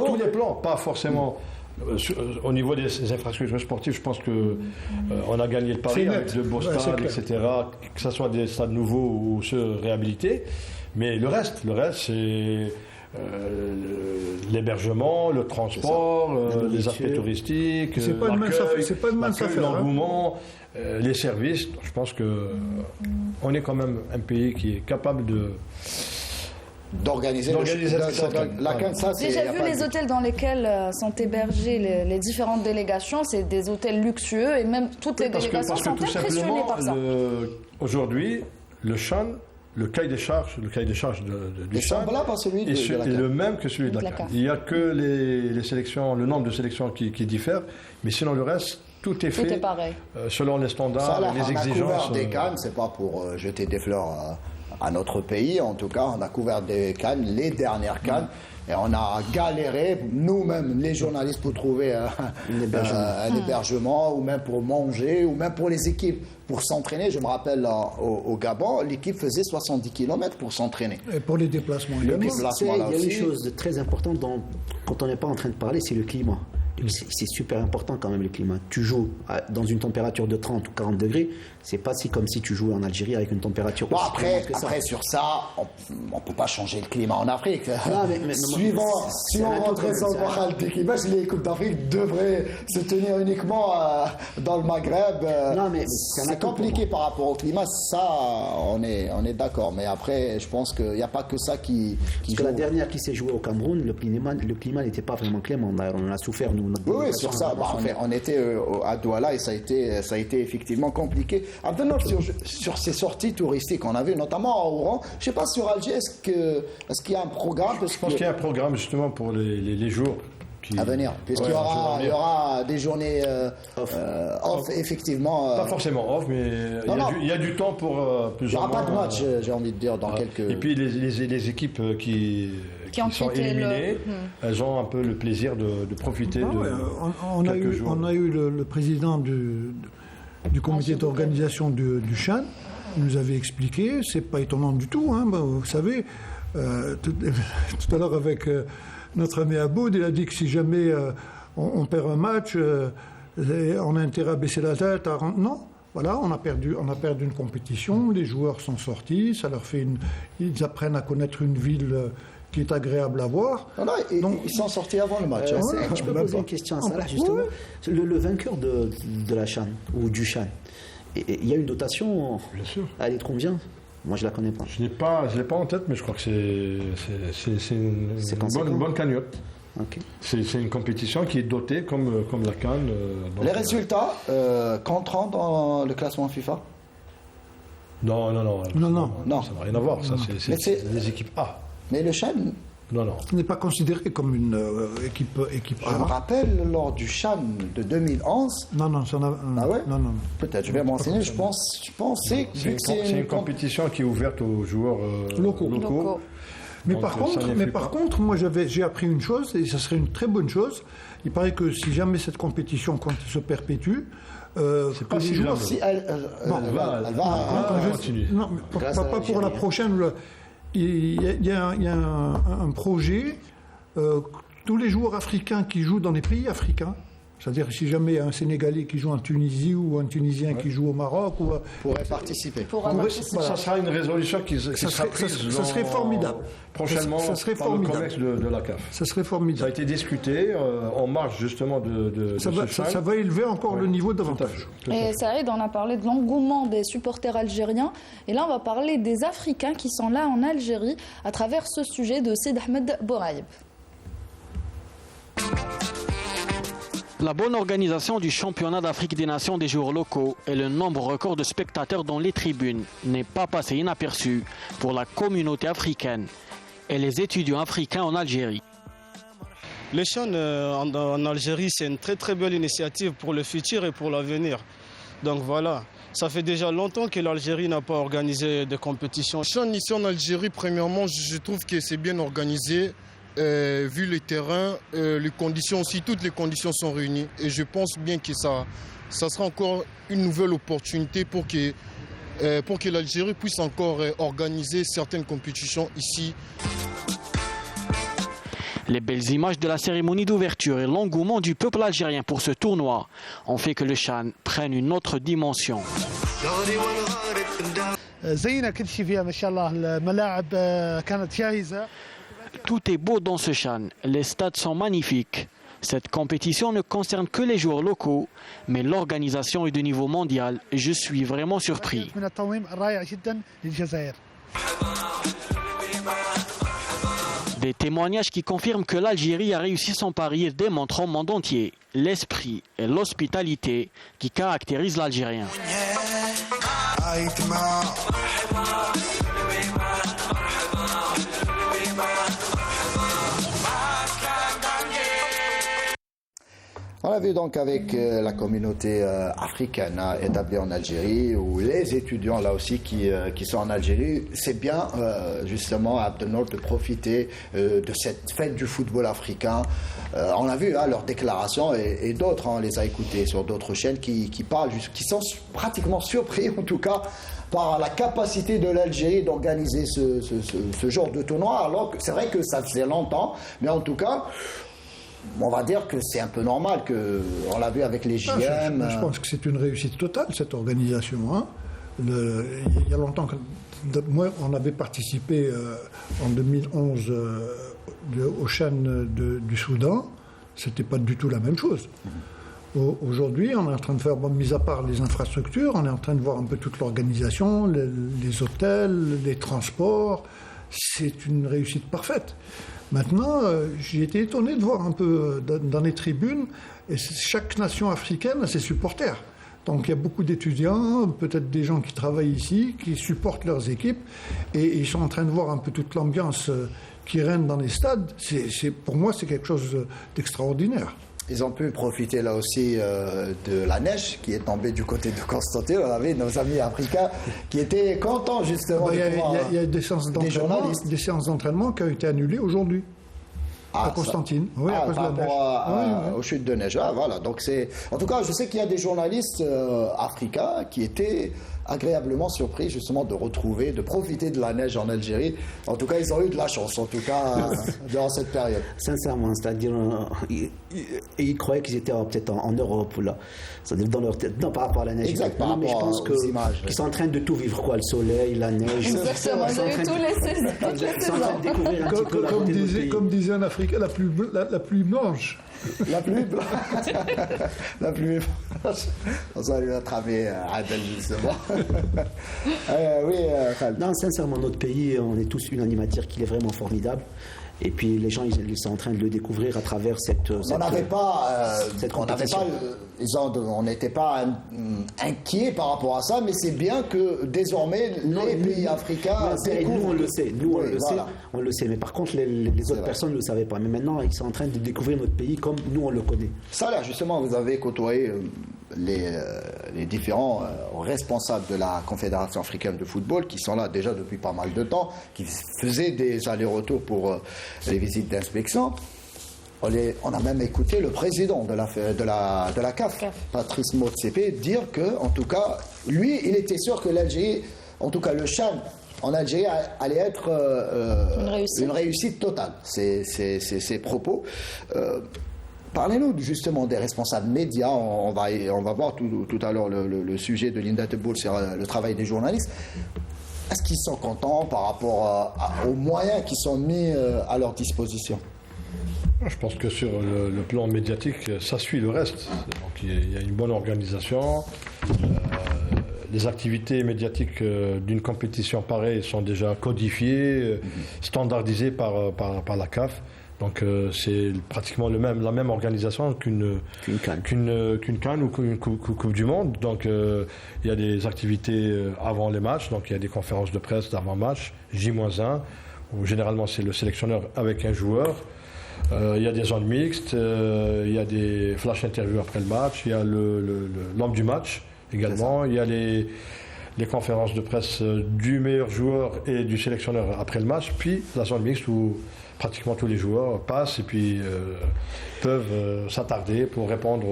tous les plans, pas forcément. Au niveau des infrastructures sportives, je pense qu'on a gagné le pari avec de beaux stades, etc., que ce soit des stades nouveaux ou ceux réhabilités. Mais le reste c'est l'hébergement, le transport, les aspects touristiques, l'accueil, l'engouement, les services. Je pense qu'on est quand même un pays qui est capable d'organiser la CAN. Déjà vu les hôtels dans lesquels sont hébergées les différentes délégations, c'est des hôtels luxueux et même toutes les délégations sont impressionnées par ça. Aujourd'hui, le CHAN, le cahier des charges du CHAN est le même que celui de la CAN. Il n'y a que les sélections, le nombre de sélections qui diffèrent, mais sinon le reste, tout est fait pareil. Selon les standards, les exigences. On a couvert des CAN, c'est pas pour jeter des fleurs à notre pays, en tout cas, on a couvert des CAN, les dernières CAN, et on a galéré, nous-mêmes, les journalistes, pour trouver un hébergement, ou même pour manger, ou même pour les équipes, pour s'entraîner. Je me rappelle, au Gabon, l'équipe faisait 70 km pour s'entraîner. Et pour les déplacements. Il y a une chose de très importante quand on n'est pas en train de parler, c'est le climat. C'est super important quand même le climat. Tu joues dans une température de 30 ou 40 degrés, c'est pas comme si tu jouais en Algérie avec une température aussi après sur ça, on peut pas changer le climat en Afrique. Suivant votre exemple, les Coupes d'Afrique devraient se tenir uniquement dans le Maghreb. C'est compliqué par rapport au climat, ça on est d'accord. Mais après, je pense qu'il n'y a pas que ça qui Parce que la dernière qui s'est jouée au Cameroun, le climat n'était pas vraiment clément. On a souffert, nous. Oui, sur ça. On était à Douala et ça a été effectivement compliqué. Maintenant, sur ces sorties touristiques, on a vu notamment à Oran, je ne sais pas sur Alger, est-ce qu'il y a un programme? Je pense qu'il y a un programme justement pour les jours à venir, puisqu'il y aura des journées off, effectivement. Pas forcément off, mais il y a du temps pour plusieurs mois. Il n'y aura pas de match, j'ai envie de dire, dans quelques... Et puis les équipes qui sont éliminées, elles ont un peu le plaisir de profiter de quelques jours. On a eu le président du comité d'organisation du CHAN, il nous avait expliqué, c'est pas étonnant du tout, vous savez, tout à l'heure avec notre ami Aboud, il a dit que si jamais on perd un match, on a intérêt à baisser la tête. Non, voilà, on a perdu une compétition, les joueurs sont sortis, ça leur fait ils apprennent à connaître une ville qui est agréable à voir. Voilà, donc ils sont sortis avant le match. Tu peux poser une question à Salah, justement. Le vainqueur de la CHAN ou du CHAN, Et il y a une dotation. Bien sûr. Elle est de combien? Moi, je la connais pas. Je l'ai pas en tête, mais je crois que c'est une bonne cagnotte. Okay. C'est une compétition qui est dotée comme la CAN. Les résultats compteront dans le classement FIFA? Non. Non. Ça n'a rien à voir. Ça, c'est les équipes A. Mais le CHAN Non. n'est pas considéré comme une équipe A. Je me rappelle, lors du CHAN de 2011... Non, ça n'a... Ah ouais? Non. Peut-être, je vais m'enseigner. Je pensais que c'est une compétition qui est ouverte aux joueurs locaux. Mais par contre, moi j'ai appris une chose, et ça serait une très bonne chose. Il paraît que si jamais cette compétition se perpétue, c'est pas si joueurs, si elle va continuer. Non, pas pour la prochaine. Il y a un projet. Tous les joueurs africains qui jouent dans les pays africains, c'est-à-dire si jamais un Sénégalais qui joue en Tunisie ou un Tunisien qui joue au Maroc pourrait participer. Ça sera une résolution qui sera prise. Ça serait formidable. Prochainement, ça serait par le COMEX de la CAF. Ça serait formidable. Ça a été discuté en marge justement de ça va élever encore le niveau davantage. Et Saïd, on a parlé de l'engouement des supporters algériens. Et là, on va parler des Africains qui sont là en Algérie à travers ce sujet de Sid Ahmed Bouraïb. La bonne organisation du championnat d'Afrique des Nations des joueurs locaux et le nombre record de spectateurs dans les tribunes n'est pas passé inaperçu pour la communauté africaine et les étudiants africains en Algérie. Le CHAN en Algérie, c'est une très très belle initiative pour le futur et pour l'avenir. Donc voilà, ça fait déjà longtemps que l'Algérie n'a pas organisé de compétition. Le CHAN ici en Algérie, premièrement, je trouve que c'est bien organisé. Vu les terrains, les conditions aussi, toutes les conditions sont réunies. Et je pense bien que ça sera encore une nouvelle opportunité pour que l'Algérie puisse encore organiser certaines compétitions ici. Les belles images de la cérémonie d'ouverture et l'engouement du peuple algérien pour ce tournoi ont fait que le CHAN prenne une autre dimension. Tout est beau dans ce CHAN, les stades sont magnifiques. Cette compétition ne concerne que les joueurs locaux, mais l'organisation est de niveau mondial et je suis vraiment surpris. Des témoignages qui confirment que l'Algérie a réussi son pari et démontrent au monde entier l'esprit et l'hospitalité qui caractérisent l'Algérien. On l'a vu donc avec la communauté africaine établie en Algérie, ou les étudiants là aussi qui sont en Algérie. C'est bien justement à Abdelnour de profiter de cette fête du football africain. On a vu leurs déclarations et d'autres, on les a écoutés sur d'autres chaînes qui parlent, qui sont pratiquement surpris en tout cas par la capacité de l'Algérie d'organiser ce genre de tournoi, alors que c'est vrai que ça faisait longtemps, mais en tout cas on va dire que c'est un peu normal, on l'a vu avec les JM. Je pense que c'est une réussite totale, cette organisation. Hein. Il y a longtemps que moi, on avait participé en 2011 au CHAN du Soudan. C'était pas du tout la même chose. Aujourd'hui, on est en train de faire, mis à part les infrastructures, on est en train de voir un peu toute l'organisation, les hôtels, les transports. C'est une réussite parfaite. Maintenant, j'ai été étonné de voir un peu dans les tribunes, et chaque nation africaine a ses supporters. Donc il y a beaucoup d'étudiants, peut-être des gens qui travaillent ici, qui supportent leurs équipes, et ils sont en train de voir un peu toute l'ambiance qui règne dans les stades. Pour moi, c'est quelque chose d'extraordinaire. Ils ont pu profiter là aussi de la neige qui est tombée du côté de Constantine. On avait nos amis africains qui étaient contents justement. Il y a des séances d'entraînement qui ont été annulées aujourd'hui à Constantine. Oui, à cause de la neige. Aux chutes de neige. Voilà. Donc en tout cas, je sais qu'il y a des journalistes africains qui étaient agréablement surpris justement de retrouver, de profiter de la neige en Algérie. En tout cas, ils ont eu de la chance, en tout cas, durant cette période. Sincèrement, c'est-à-dire, ils croyaient qu'ils étaient peut-être en Europe, là. C'est-à-dire dans leur tête, non, par rapport à la neige. Exactement, mais je pense qu'ils sont en train de tout vivre, quoi, le soleil, la neige. Exactement, ils ont eu tous les saisons. Découvrir un petit peu comme disait un Africain, la pluie blanche. La pluie La pluie on va lui attraper Adel, justement. Oui, Khaled. Non, sincèrement, notre pays, on est tous unanimes à dire qu'il est vraiment formidable. Et puis les gens, ils sont en train de le découvrir à travers cette on n'avait pas, compétition. on n'était pas inquiet par rapport à ça, mais c'est bien que désormais les pays africains découvrent. Nous, on le sait. Voilà. On le sait. Mais par contre, les autres personnes ne le savaient pas. Mais maintenant, ils sont en train de découvrir notre pays comme nous, on le connaît. Ça, là, justement, vous avez côtoyé les différents responsables de la Confédération africaine de football qui sont là déjà depuis pas mal de temps, qui faisaient des allers-retours pour les visites d'inspection. On a même écouté le président de la CAF, Patrice Motsepe, dire que, en tout cas, lui, il était sûr que l'Algérie, en tout cas le CHAN en Algérie, allait être une réussite totale. Ses propos. Parlez-nous justement des responsables médias. On va voir tout à l'heure le sujet de Linda Teboul sur le travail des journalistes. Est-ce qu'ils sont contents par rapport aux moyens qui sont mis à leur disposition? Je pense que sur le plan médiatique, ça suit le reste. Donc il y a une bonne organisation. Les activités médiatiques d'une compétition pareille sont déjà codifiées, standardisées par la CAF. Donc c'est pratiquement la même organisation qu'une CAN ou qu'une Coupe du Monde. Donc il y a des activités avant les matchs, donc il y a des conférences de presse d'avant-match, J-1, où généralement c'est le sélectionneur avec un joueur. Il y a des zones mixtes, il y a des flash interviews après le match, il y a l'homme du match également, il y a les conférences de presse du meilleur joueur et du sélectionneur après le match, puis la zone mixte où pratiquement tous les joueurs passent et puis peuvent s'attarder pour répondre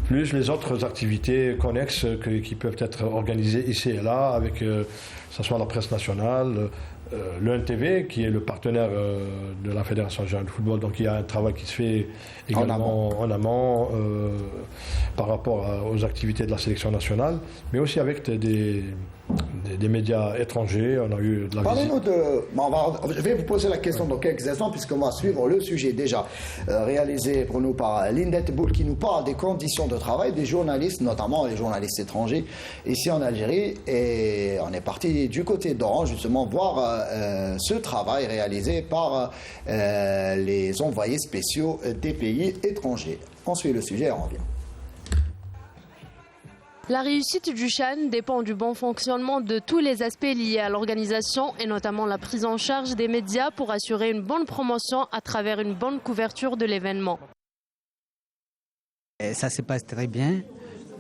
plus les autres activités connexes qui peuvent être organisées ici et là avec que ce soit la presse nationale, le NTV qui est le partenaire de la Fédération algérienne de football, donc il y a un travail qui se fait également en amont par rapport aux activités de la sélection nationale, mais aussi avec des médias étrangers. On a eu de la Parlez-nous je vais vous poser la question dans quelques instants puisqu'on va suivre le sujet déjà réalisé pour nous par Linda Teboul qui nous parle des conditions de travail des journalistes, notamment les journalistes étrangers ici en Algérie, et on est parti du côté d'Oran justement voir ce travail réalisé par les envoyés spéciaux des pays étrangers. On suit le sujet et on revient. La réussite du CHAN dépend du bon fonctionnement de tous les aspects liés à l'organisation et notamment la prise en charge des médias pour assurer une bonne promotion à travers une bonne couverture de l'événement. Ça se passe très bien.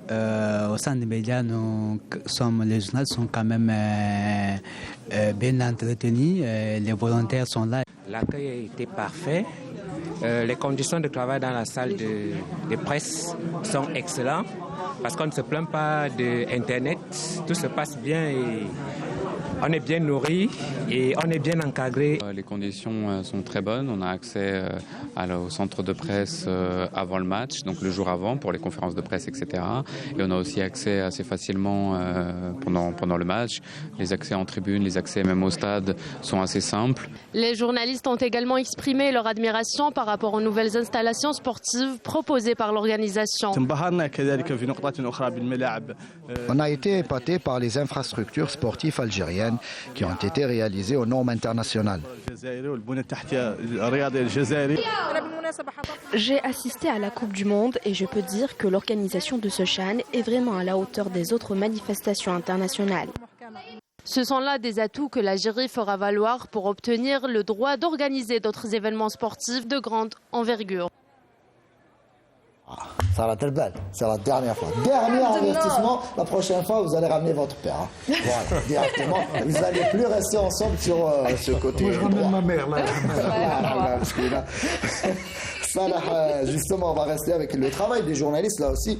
Au sein des médias, les journalistes sont quand même bien entretenus. Les volontaires sont là. L'accueil était parfait. Les conditions de travail dans la salle de presse sont excellentes parce qu'on ne se plaint pas d'Internet. Tout se passe bien et on est bien nourri et on est bien encadré. Les conditions sont très bonnes. On a accès au centre de presse avant le match, donc le jour avant pour les conférences de presse, etc. Et on a aussi accès assez facilement pendant le match. Les accès en tribune, les accès même au stade sont assez simples. Les journalistes ont également exprimé leur admiration par rapport aux nouvelles installations sportives proposées par l'organisation. On a été épaté par les infrastructures sportives algériennes qui ont été réalisées aux normes internationales. J'ai assisté à la Coupe du Monde et je peux dire que l'organisation de ce CHAN est vraiment à la hauteur des autres manifestations internationales. Ce sont là des atouts que l'Algérie fera valoir pour obtenir le droit d'organiser d'autres événements sportifs de grande envergure. Ça va être belle, c'est la dernière fois. Dernier avertissement, la prochaine fois vous allez ramener votre père. Voilà, directement. Vous n'allez plus rester ensemble sur ce côté. Moi je ramène ma mère là. Ça, là, justement, on va rester avec le travail des journalistes là aussi.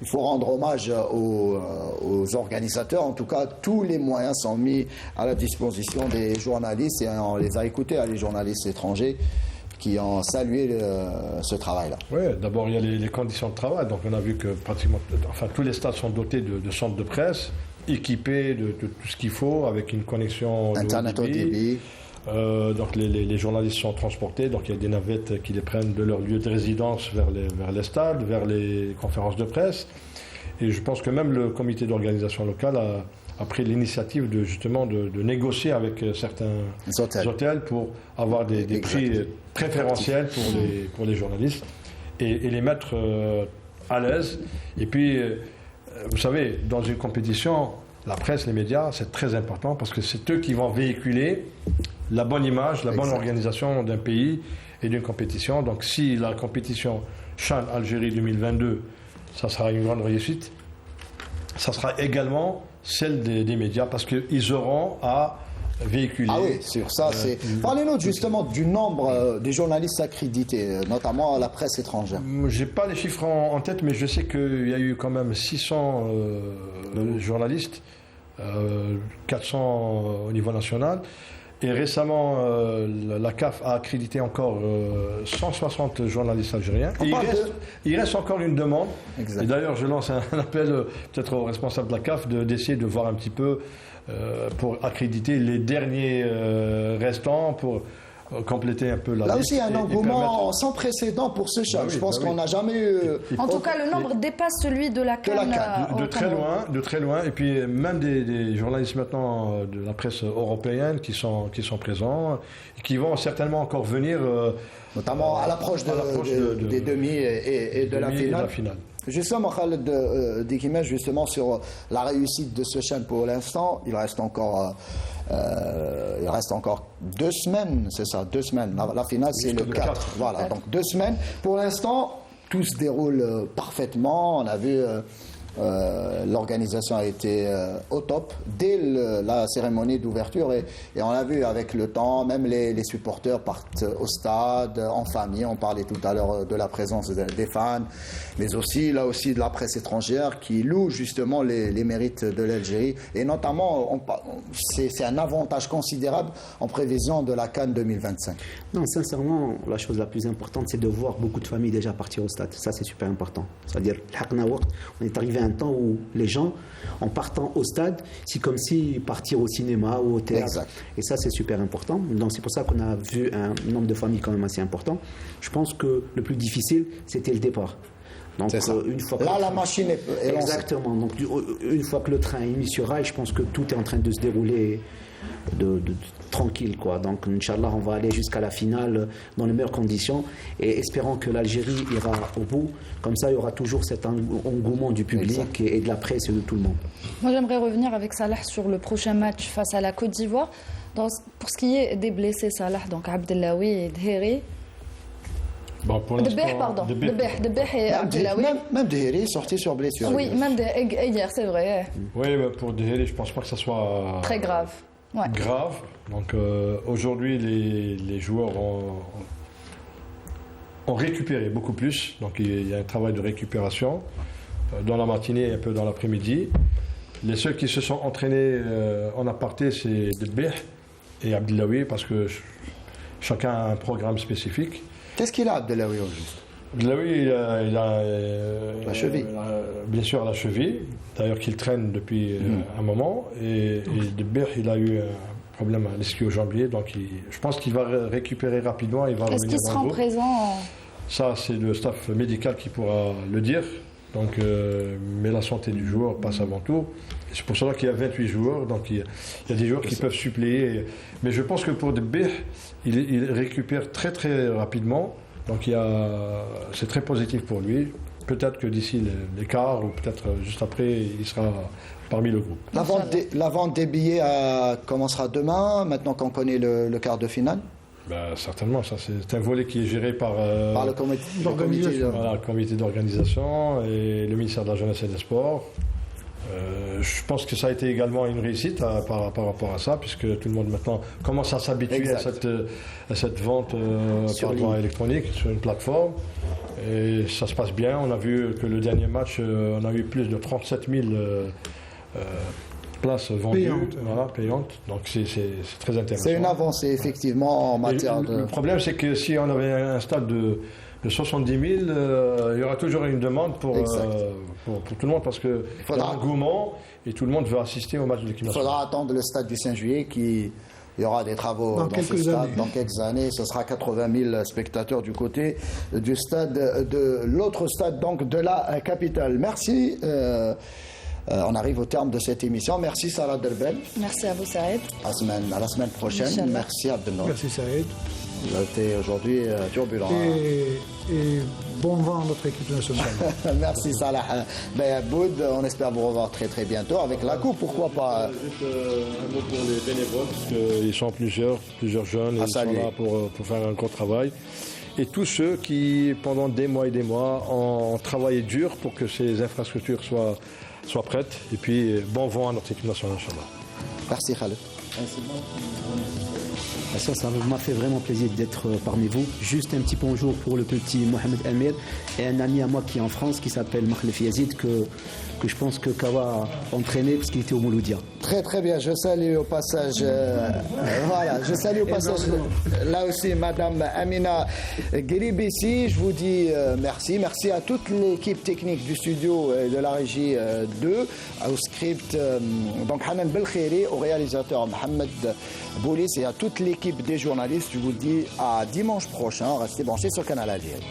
Il faut rendre hommage aux organisateurs. En tout cas, tous les moyens sont mis à la disposition des journalistes et on les a écoutés, les journalistes étrangers qui ont salué ce travail-là. Oui, d'abord, il y a les conditions de travail. Donc, on a vu que pratiquement tous les stades sont dotés de centres de presse, équipés de tout ce qu'il faut, avec une connexion Internet au débit. Donc les journalistes sont transportés, donc il y a des navettes qui les prennent de leur lieu de résidence vers les stades, vers les conférences de presse. Et je pense que même le comité d'organisation locale a pris l'initiative de négocier avec certains hôtels pour avoir des prix préférentiels pour les journalistes et les mettre à l'aise. Et puis, vous savez, dans une compétition, la presse, les médias, c'est très important parce que c'est eux qui vont véhiculer la bonne image, la bonne organisation d'un pays et d'une compétition. Donc si la compétition CHAN Algérie 2022, ça sera une grande réussite, ça sera également celle des médias parce qu'ils auront à véhiculer. Ah oui, sur ça, c'est... Parlez-nous justement du nombre des journalistes accrédités, notamment à la presse étrangère. Je n'ai pas les chiffres en tête, mais je sais qu'il y a eu quand même 600 journalistes, 400 au niveau national. Et récemment, la CAF a accrédité encore 160 journalistes algériens. Et il reste encore une demande. Exact. Et d'ailleurs, je lance un appel peut-être aux responsables de la CAF d'essayer de voir un petit peu pour accréditer les derniers restants pour compléter un peu la liste. Là aussi, un engouement sans précédent pour ce CHAN. Je pense qu'on n'a jamais eu... En tout cas, le nombre dépasse celui de la CAN. De très loin. Et puis, même des journalistes maintenant de la presse européenne qui sont présents, et qui vont certainement encore venir... notamment à l'approche des demi et de la finale. Justement, Khaled Dikimej, justement sur la réussite de ce CHAN pour l'instant, il reste encore 2 semaines, c'est ça, 2 semaines. La finale, c'est le 4. Voilà, donc 2 semaines. Pour l'instant, tout se déroule parfaitement. On a vu l'organisation a été au top dès la cérémonie d'ouverture et on a vu avec le temps, même les supporters partent au stade en famille. On parlait tout à l'heure de la présence des fans, mais aussi là aussi de la presse étrangère qui loue justement les mérites de l'Algérie et notamment c'est un avantage considérable en prévision de la CAN 2025. Non, sincèrement, la chose la plus importante, c'est de voir beaucoup de familles déjà partir au stade. Ça, c'est super important. C'est-à-dire, on est arrivé à un temps où les gens, en partant au stade, c'est comme si partir au cinéma ou au théâtre. Exact. Et ça, c'est super important. Donc, c'est pour ça qu'on a vu un nombre de familles quand même assez important. Je pense que le plus difficile, c'était le départ. Donc, une fois là, la machine est lancée. Exactement. Donc, une fois que le train est mis sur rail, je pense que tout est en train de se dérouler tranquille, quoi. Donc, Inch'Allah, on va aller jusqu'à la finale dans les meilleures conditions et espérons que l'Algérie ira au bout. Comme ça, il y aura toujours cet engouement du public et de la presse et de tout le monde. Moi, j'aimerais revenir avec Salah sur le prochain match face à la Côte d'Ivoire. Pour ce qui est des blessés, Salah, donc Abdellaoui et Dheri. Bon, Debeh et Abdellaoui. Même Dheri est sorti sur blessure. Oui, même hier, c'est vrai. Oui, pour Dheri, je ne pense pas que ça soit très grave. Ouais. Grave. Donc aujourd'hui, les joueurs ont récupéré beaucoup plus. Donc il y a un travail de récupération dans la matinée et un peu dans l'après-midi. Les seuls qui se sont entraînés en aparté, c'est Debeh et Abdellaoui parce que chacun a un programme spécifique. Qu'est-ce qu'il a, Abdellaoui, au juste? Abdellaoui, il a la cheville. Bien sûr, la cheville. D'ailleurs, qu'il traîne depuis un moment. Et Debeh, il a eu un problème à l'ischio-jambier. Donc, je pense qu'il va récupérer rapidement. Est-ce qu'il sera présent? Ça, c'est le staff médical qui pourra le dire. Donc, mais la santé du joueur passe avant tout. C'est pour cela qu'il y a 28 joueurs. Donc, il y a des joueurs qui peuvent suppléer. Mais je pense que pour Debeh, il récupère très, très rapidement. Donc c'est très positif pour lui. Peut-être que d'ici les quarts ou peut-être juste après, il sera parmi le groupe. La vente des billets commencera demain, maintenant qu'on connaît le quart de finale? Certainement, ça c'est un volet qui est géré par le comité d'organisation et le ministère de la Jeunesse et des Sports. Je pense que ça a été également une réussite par rapport à ça, puisque tout le monde maintenant commence à s'habituer à cette vente par voie électronique sur une plateforme. Et ça se passe bien. On a vu que le dernier match, on a eu plus de 37 000 places vendues, payantes. Donc c'est très intéressant. C'est une avancée effectivement en matière de... Le problème, c'est que si on avait un stade de 70 000, il y aura toujours une demande pour tout le monde parce qu'il y a un engouement et tout le monde veut assister au match de l'équipe nationale. Il faudra attendre le stade du 5 juillet qui Il y aura des travaux dans ce stade dans quelques années. Ce sera 80 000 spectateurs du côté du stade, de l'autre stade donc de la capitale. Merci. On arrive au terme de cette émission. Merci Sarah Derbel. Merci à vous Saïd. À la semaine prochaine. Inch'Allah. Merci Abdelnour. Merci Saïd. Vous avez été aujourd'hui turbulent. Et bon vent à notre équipe nationale. Merci Salah Boud. On espère vous revoir très très bientôt avec la coupe, pourquoi pas. Juste un mot pour les bénévoles, parce qu'ils sont plusieurs jeunes, et ils sont là pour faire un gros travail. Et tous ceux qui, pendant des mois et des mois, ont travaillé dur pour que ces infrastructures soient prêtes. Et puis, bon vent à notre équipe nationale, Inch'Allah. Merci Khaled. Ça m'a fait vraiment plaisir d'être parmi vous. Juste un petit bonjour pour le petit Mohamed Amir et un ami à moi qui est en France qui s'appelle Makhlef Yazid que je pense que Kawa a entraîné parce qu'il était au Mouloudia. Très très bien, je salue au passage je salue au passage là aussi Madame Amina Guéribissi. Je vous dis merci à toute l'équipe technique du studio et de la régie 2, au script donc Hanan Belkhairi, au réalisateur Mohamed Boulis et à toute l'équipe des journalistes. Je vous dis à dimanche prochain. Restez branchés sur Canal Algérie.